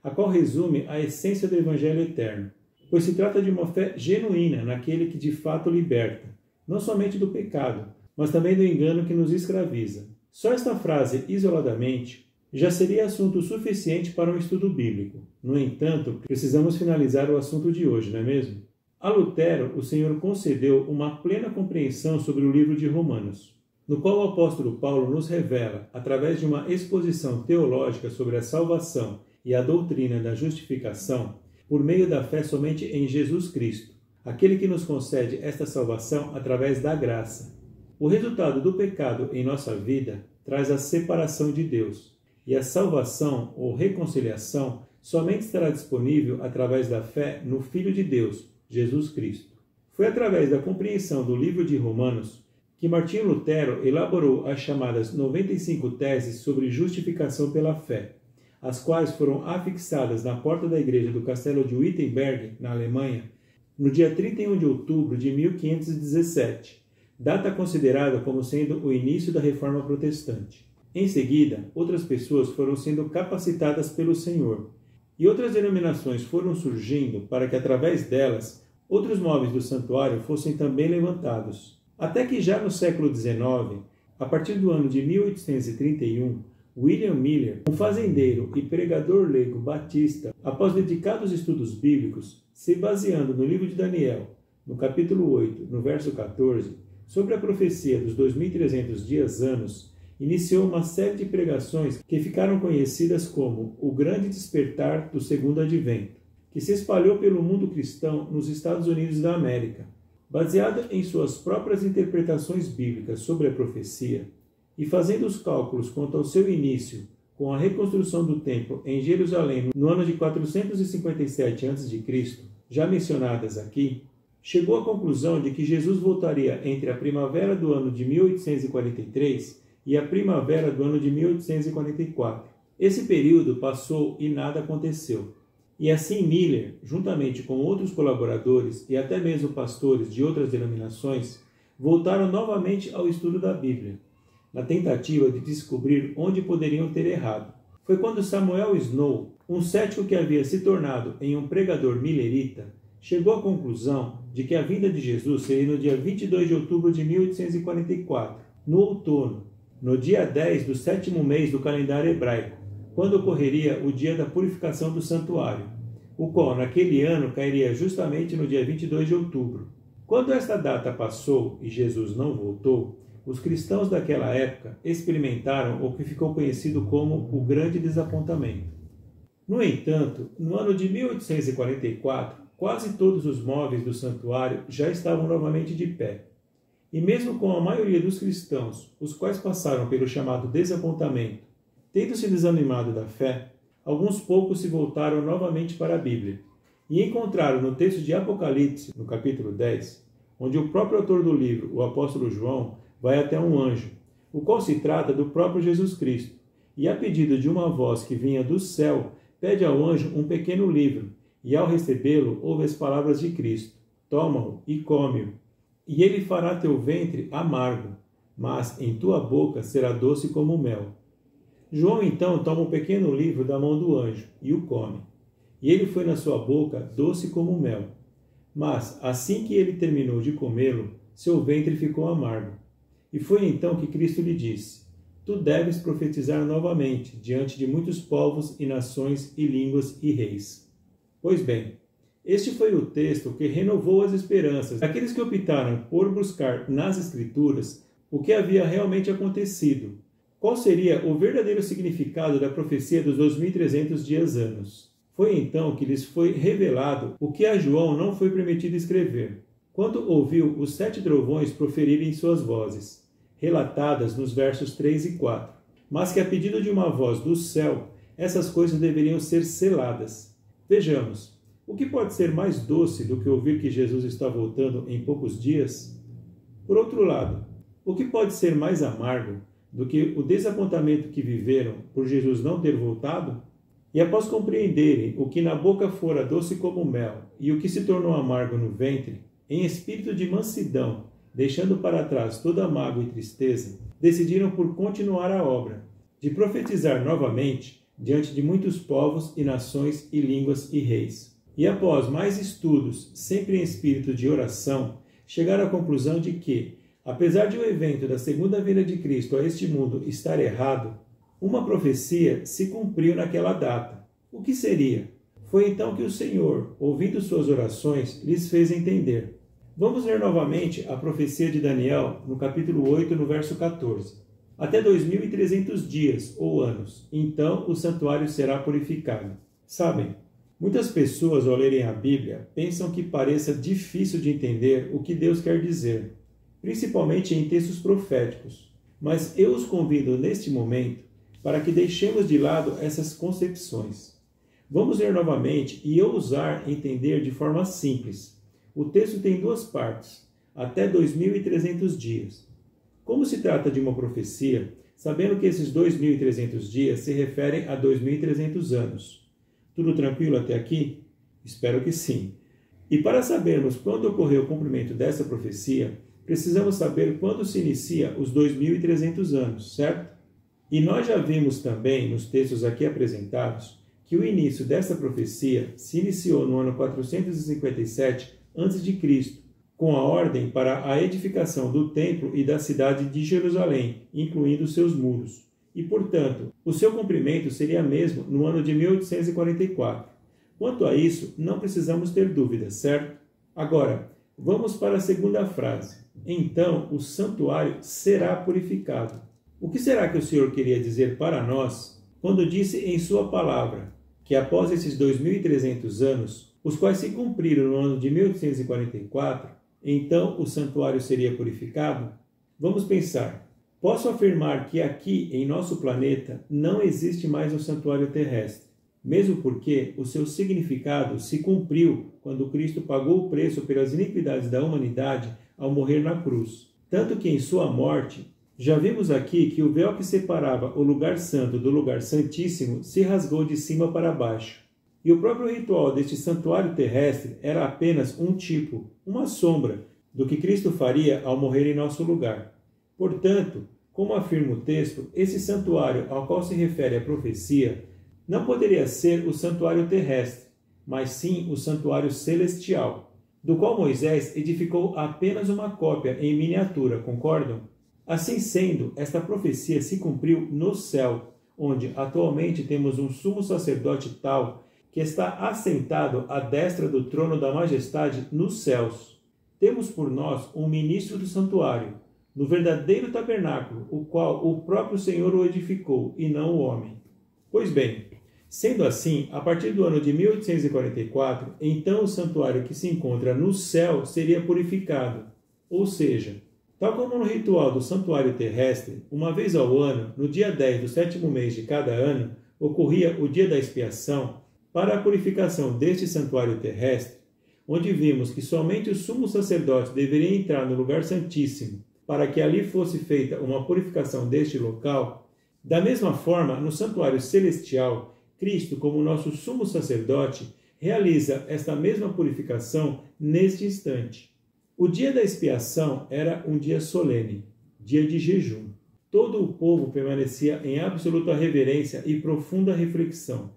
a qual resume a essência do Evangelho eterno, pois se trata de uma fé genuína naquele que de fato liberta, não somente do pecado, mas também do engano que nos escraviza. Só esta frase, isoladamente, já seria assunto suficiente para um estudo bíblico. No entanto, precisamos finalizar o assunto de hoje, não é mesmo? A Lutero, o Senhor concedeu uma plena compreensão sobre o livro de Romanos, no qual o apóstolo Paulo nos revela, através de uma exposição teológica sobre a salvação e a doutrina da justificação, por meio da fé somente em Jesus Cristo, aquele que nos concede esta salvação através da graça. O resultado do pecado em nossa vida traz a separação de Deus, e a salvação ou reconciliação somente estará disponível através da fé no Filho de Deus, Jesus Cristo. Foi através da compreensão do livro de Romanos que Martinho Lutero elaborou as chamadas 95 teses sobre justificação pela fé, as quais foram afixadas na porta da igreja do castelo de Wittenberg, na Alemanha, no dia 31 de outubro de 1517, data considerada como sendo o início da Reforma Protestante. Em seguida, outras pessoas foram sendo capacitadas pelo Senhor, e outras denominações foram surgindo para que, através delas, outros móveis do santuário fossem também levantados. Até que já no século XIX, a partir do ano de 1831, William Miller, um fazendeiro e pregador leigo batista, após dedicados estudos bíblicos, se baseando no livro de Daniel, no capítulo 8, no verso 14, sobre a profecia dos 2300 dias-anos, iniciou uma série de pregações que ficaram conhecidas como o Grande Despertar do Segundo Advento, que se espalhou pelo mundo cristão nos Estados Unidos da América. Baseado em suas próprias interpretações bíblicas sobre a profecia e fazendo os cálculos quanto ao seu início com a reconstrução do templo em Jerusalém no ano de 457 a.C., já mencionadas aqui, chegou à conclusão de que Jesus voltaria entre a primavera do ano de 1843 e a primavera do ano de 1844. Esse período passou e nada aconteceu. E assim Miller, juntamente com outros colaboradores e até mesmo pastores de outras denominações, voltaram novamente ao estudo da Bíblia, na tentativa de descobrir onde poderiam ter errado. Foi quando Samuel Snow, um cético que havia se tornado em um pregador millerita, chegou à conclusão de que a vinda de Jesus seria no dia 22 de outubro de 1844, no outono, no dia 10 do 7º mês do calendário hebraico, quando ocorreria o dia da purificação do santuário, o qual naquele ano cairia justamente no dia 22 de outubro. Quando esta data passou e Jesus não voltou, os cristãos daquela época experimentaram o que ficou conhecido como o Grande Desapontamento. No entanto, no ano de 1844, quase todos os móveis do santuário já estavam novamente de pé. E mesmo com a maioria dos cristãos, os quais passaram pelo chamado desapontamento, tendo se desanimado da fé, alguns poucos se voltaram novamente para a Bíblia e encontraram no texto de Apocalipse, no capítulo 10, onde o próprio autor do livro, o apóstolo João, vai até um anjo, o qual se trata do próprio Jesus Cristo, e a pedido de uma voz que vinha do céu, pede ao anjo um pequeno livro, e ao recebê-lo ouve as palavras de Cristo: toma-o e come-o, e ele fará teu ventre amargo, mas em tua boca será doce como mel. João então toma o pequeno livro da mão do anjo e o come, e ele foi na sua boca doce como mel. Mas, assim que ele terminou de comê-lo, seu ventre ficou amargo. E foi então que Cristo lhe disse: tu deves profetizar novamente, diante de muitos povos e nações e línguas e reis. Pois bem, este foi o texto que renovou as esperanças daqueles que optaram por buscar nas Escrituras o que havia realmente acontecido. Qual seria o verdadeiro significado da profecia dos 2300 dias-anos? Foi então que lhes foi revelado o que a João não foi permitido escrever, quando ouviu os 7 trovões proferirem suas vozes, relatadas nos versos 3 e 4, mas que a pedido de uma voz do céu, essas coisas deveriam ser seladas. Vejamos, o que pode ser mais doce do que ouvir que Jesus está voltando em poucos dias? Por outro lado, o que pode ser mais amargo do que o desapontamento que viveram por Jesus não ter voltado? E após compreenderem o que na boca fora doce como mel e o que se tornou amargo no ventre, em espírito de mansidão, deixando para trás toda mágoa e tristeza, decidiram por continuar a obra, de profetizar novamente diante de muitos povos e nações e línguas e reis. E após mais estudos, sempre em espírito de oração, chegaram à conclusão de que, apesar de o evento da segunda vinda de Cristo a este mundo estar errado, uma profecia se cumpriu naquela data. O que seria? Foi então que o Senhor, ouvindo suas orações, lhes fez entender. Vamos ler novamente a profecia de Daniel, no capítulo 8, no verso 14. Até 2300 dias ou anos, então o santuário será purificado. Sabem, muitas pessoas, ao lerem a Bíblia, pensam que pareça difícil de entender o que Deus quer dizer, principalmente em textos proféticos. Mas eu os convido neste momento para que deixemos de lado essas concepções. Vamos ler novamente e ousar entender de forma simples. O texto tem 2 partes, até 2300 dias. Como se trata de uma profecia, sabendo que esses 2300 dias se referem a 2300 anos. Tudo tranquilo até aqui? Espero que sim. E para sabermos quando ocorreu o cumprimento dessa profecia, precisamos saber quando se inicia os 2300 anos, certo? E nós já vimos também, nos textos aqui apresentados, que o início dessa profecia se iniciou no ano 457 a.C., com a ordem para a edificação do templo e da cidade de Jerusalém, incluindo seus muros. E, portanto, o seu cumprimento seria mesmo no ano de 1844. Quanto a isso, não precisamos ter dúvidas, certo? Agora, vamos para a segunda frase. Então, o santuário será purificado. O que será que o Senhor queria dizer para nós quando disse em sua palavra que após esses 2300 anos, os quais se cumpriram no ano de 1844, então o santuário seria purificado? Vamos pensar. Posso afirmar que aqui em nosso planeta não existe mais um santuário terrestre, mesmo porque o seu significado se cumpriu quando Cristo pagou o preço pelas iniquidades da humanidade ao morrer na cruz. Tanto que em sua morte, já vimos aqui que o véu que separava o lugar santo do lugar santíssimo se rasgou de cima para baixo. E o próprio ritual deste santuário terrestre era apenas um tipo, uma sombra, do que Cristo faria ao morrer em nosso lugar. Portanto, como afirma o texto, esse santuário ao qual se refere a profecia não poderia ser o santuário terrestre, mas sim o santuário celestial, do qual Moisés edificou apenas uma cópia em miniatura, concordam? Assim sendo, esta profecia se cumpriu no céu, onde atualmente temos um sumo sacerdote tal que está assentado à destra do trono da majestade nos céus. Temos por nós um ministro do santuário, no verdadeiro tabernáculo, o qual o próprio Senhor o edificou, e não o homem. Pois bem, sendo assim, a partir do ano de 1844, então o santuário que se encontra no céu seria purificado, ou seja, tal como no ritual do santuário terrestre, uma vez ao ano, no dia 10 do 7º mês de cada ano, ocorria o dia da expiação, para a purificação deste santuário terrestre, onde vimos que somente o sumo sacerdote deveria entrar no lugar santíssimo, para que ali fosse feita uma purificação deste local, da mesma forma, no santuário celestial, Cristo, como nosso sumo sacerdote, realiza esta mesma purificação neste instante. O dia da expiação era um dia solene, dia de jejum. Todo o povo permanecia em absoluta reverência e profunda reflexão.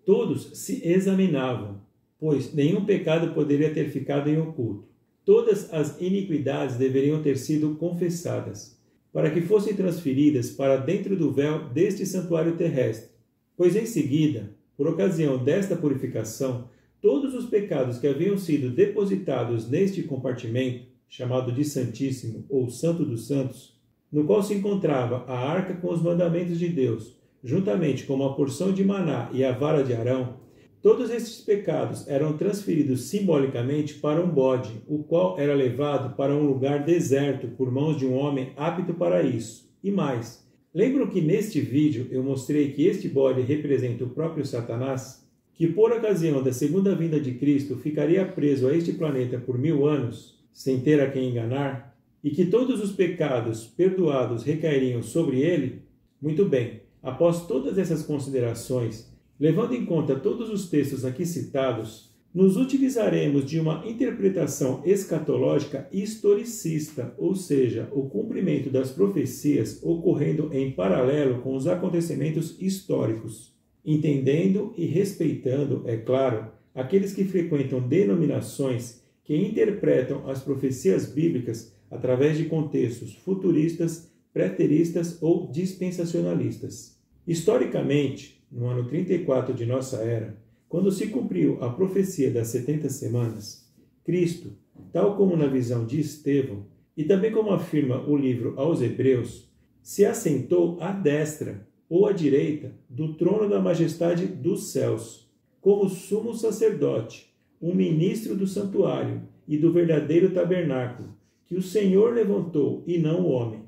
Todos se examinavam, pois nenhum pecado poderia ter ficado em oculto. Todas as iniquidades deveriam ter sido confessadas, para que fossem transferidas para dentro do véu deste santuário terrestre. Pois em seguida, por ocasião desta purificação, todos os pecados que haviam sido depositados neste compartimento, chamado de Santíssimo ou Santo dos Santos, no qual se encontrava a arca com os mandamentos de Deus, juntamente com uma porção de maná e a vara de Arão, todos estes pecados eram transferidos simbolicamente para um bode, o qual era levado para um lugar deserto por mãos de um homem apto para isso. E mais, lembram que neste vídeo eu mostrei que este bode representa o próprio Satanás, que por ocasião da segunda vinda de Cristo ficaria preso a este planeta por 1000 anos, sem ter a quem enganar, e que todos os pecados perdoados recairiam sobre ele? Muito bem, após todas essas considerações, levando em conta todos os textos aqui citados, nos utilizaremos de uma interpretação escatológica historicista, ou seja, o cumprimento das profecias ocorrendo em paralelo com os acontecimentos históricos, entendendo e respeitando, é claro, aqueles que frequentam denominações que interpretam as profecias bíblicas através de contextos futuristas, preteristas ou dispensacionalistas. Historicamente, no ano 34 de nossa era, quando se cumpriu a profecia das 70 semanas, Cristo, tal como na visão de Estevão, e também como afirma o livro aos Hebreus, se assentou à destra ou à direita do trono da majestade dos céus, como sumo sacerdote, um ministro do santuário e do verdadeiro tabernáculo, que o Senhor levantou e não o homem.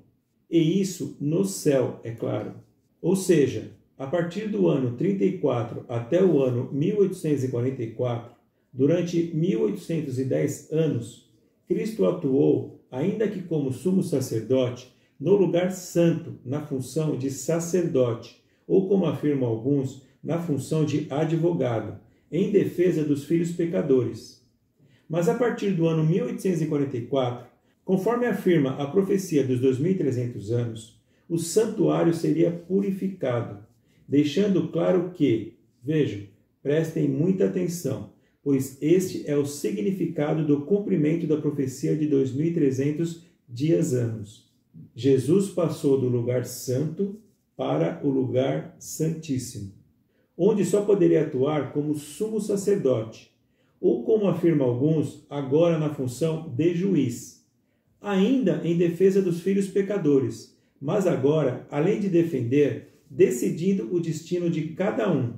E isso no céu, é claro. Ou seja, a partir do ano 34 até o ano 1844, durante 1810 anos, Cristo atuou, ainda que como sumo sacerdote, no lugar santo, na função de sacerdote, ou como afirmam alguns, na função de advogado, em defesa dos filhos pecadores. Mas a partir do ano 1844, conforme afirma a profecia dos 2300 anos, o santuário seria purificado, deixando claro que, vejam, prestem muita atenção, pois este é o significado do cumprimento da profecia de 2300 dias-anos. Jesus passou do lugar santo para o lugar santíssimo, onde só poderia atuar como sumo sacerdote, ou como afirmam alguns, agora na função de juiz, ainda em defesa dos filhos pecadores, mas agora, além de defender, decidindo o destino de cada um,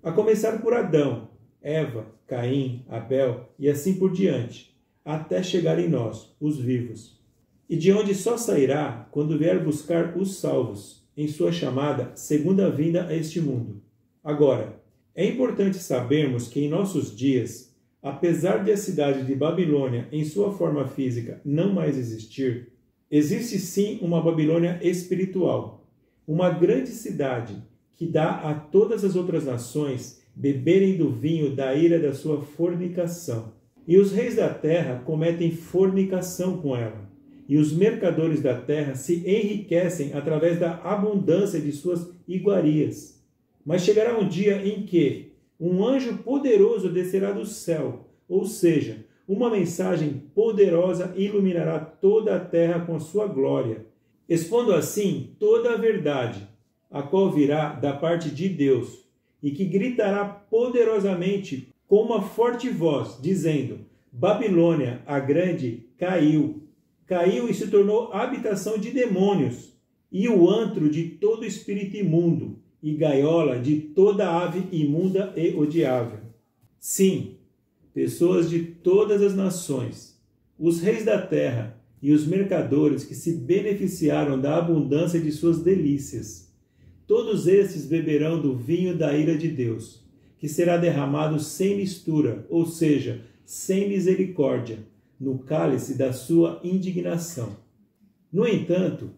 a começar por Adão, Eva, Caim, Abel e assim por diante, até chegar em nós, os vivos, e de onde só sairá quando vier buscar os salvos, em sua chamada segunda vinda a este mundo. Agora, é importante sabermos que em nossos dias, apesar de a cidade de Babilônia em sua forma física não mais existir, existe sim uma Babilônia espiritual, uma grande cidade que dá a todas as outras nações beberem do vinho da ira da sua fornicação. E os reis da terra cometem fornicação com ela, e os mercadores da terra se enriquecem através da abundância de suas iguarias. Mas chegará um dia em que um anjo poderoso descerá do céu, ou seja, uma mensagem poderosa iluminará toda a terra com a sua glória, expondo assim toda a verdade, a qual virá da parte de Deus, e que gritará poderosamente com uma forte voz, dizendo: Babilônia, a grande, caiu. Caiu e se tornou habitação de demônios, e o antro de todo espírito imundo, e gaiola de toda ave imunda e odiável. Sim, pessoas de todas as nações, os reis da terra e os mercadores que se beneficiaram da abundância de suas delícias. Todos estes beberão do vinho da ira de Deus, que será derramado sem mistura, ou seja, sem misericórdia, no cálice da sua indignação. No entanto,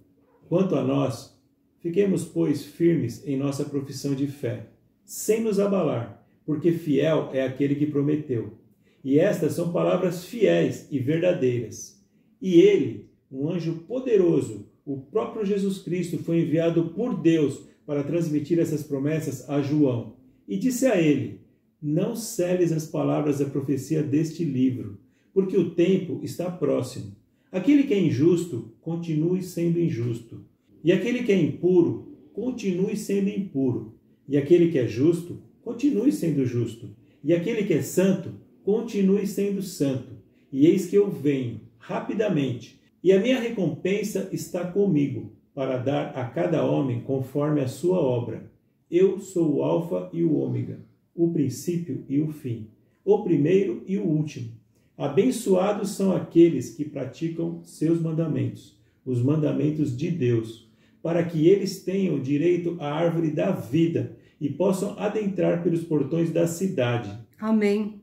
quanto a nós, fiquemos, pois, firmes em nossa profissão de fé, sem nos abalar, porque fiel é aquele que prometeu. E estas são palavras fiéis e verdadeiras. E ele, um anjo poderoso, o próprio Jesus Cristo, foi enviado por Deus para transmitir essas promessas a João. E disse a ele: Não seles as palavras da profecia deste livro, porque o tempo está próximo. Aquele que é injusto, continue sendo injusto. E aquele que é impuro, continue sendo impuro. E aquele que é justo, continue sendo justo. E aquele que é santo, continue sendo santo. E eis que eu venho, rapidamente, e a minha recompensa está comigo, para dar a cada homem conforme a sua obra. Eu sou o Alfa e o Ômega, o princípio e o fim, o primeiro e o último. Abençoados são aqueles que praticam seus mandamentos, os mandamentos de Deus, para que eles tenham direito à árvore da vida e possam adentrar pelos portões da cidade. Amém.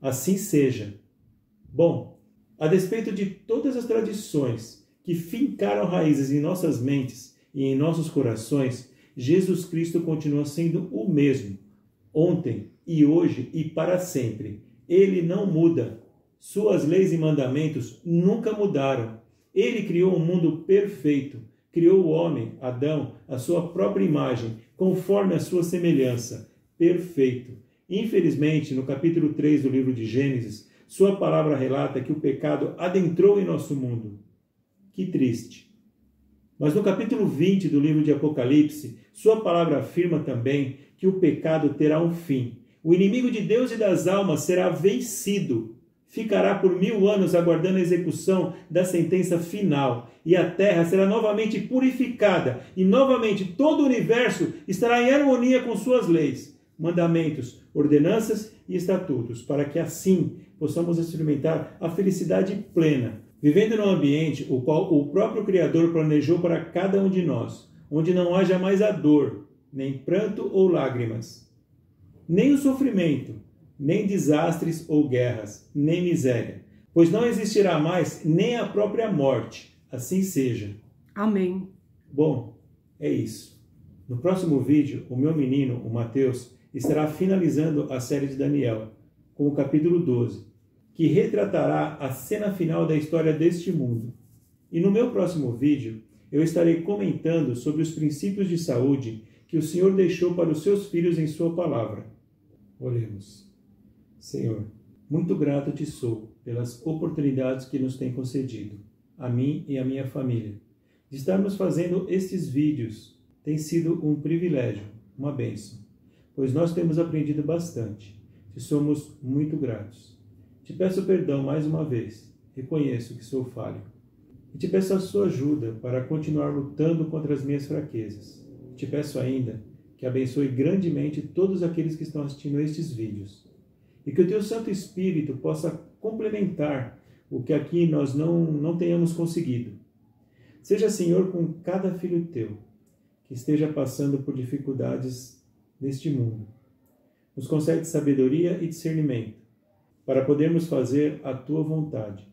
Assim seja. Bom, a despeito de todas as tradições que fincaram raízes em nossas mentes e em nossos corações, Jesus Cristo continua sendo o mesmo, ontem e hoje e para sempre. Ele não muda. Suas leis e mandamentos nunca mudaram. Ele criou um mundo perfeito. Criou o homem, Adão, à sua própria imagem, conforme a sua semelhança. Perfeito. Infelizmente, no capítulo 3 do livro de Gênesis, sua palavra relata que o pecado adentrou em nosso mundo. Que triste. Mas no capítulo 20 do livro de Apocalipse, sua palavra afirma também que o pecado terá um fim. O inimigo de Deus e das almas será vencido. Ficará por 1000 anos aguardando a execução da sentença final. E a terra será novamente purificada. E novamente todo o universo estará em harmonia com suas leis, mandamentos, ordenanças e estatutos, para que assim possamos experimentar a felicidade plena, vivendo num ambiente o qual o próprio Criador planejou para cada um de nós, onde não haja mais a dor, nem pranto ou lágrimas, nem o sofrimento, nem desastres ou guerras, nem miséria, pois não existirá mais nem a própria morte. Assim seja. Amém. Bom, é isso. No próximo vídeo, o meu menino, o Mateus, estará finalizando a série de Daniel, com o capítulo 12, que retratará a cena final da história deste mundo. E no meu próximo vídeo, eu estarei comentando sobre os princípios de saúde que o Senhor deixou para os seus filhos em sua palavra. Oremos. Senhor, muito grato te sou pelas oportunidades que nos tem concedido, a mim e a minha família. De estarmos fazendo estes vídeos tem sido um privilégio, uma bênção, pois nós temos aprendido bastante. Te somos muito gratos. Te peço perdão mais uma vez, reconheço que sou falho. E te peço a sua ajuda para continuar lutando contra as minhas fraquezas. Te peço ainda que abençoe grandemente todos aqueles que estão assistindo estes vídeos. E que o teu Santo Espírito possa complementar o que aqui nós não tenhamos conseguido. Seja, Senhor, com cada filho teu que esteja passando por dificuldades neste mundo. Nos concede sabedoria e discernimento para podermos fazer a tua vontade.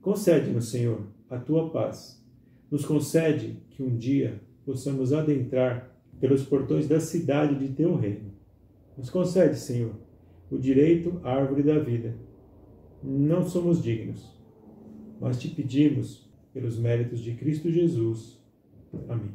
Concede-nos, Senhor, a tua paz. Nos concede que um dia possamos adentrar pelos portões da cidade de teu reino. Nos concede, Senhor, o direito à árvore da vida. Não somos dignos, mas te pedimos pelos méritos de Cristo Jesus. Amém.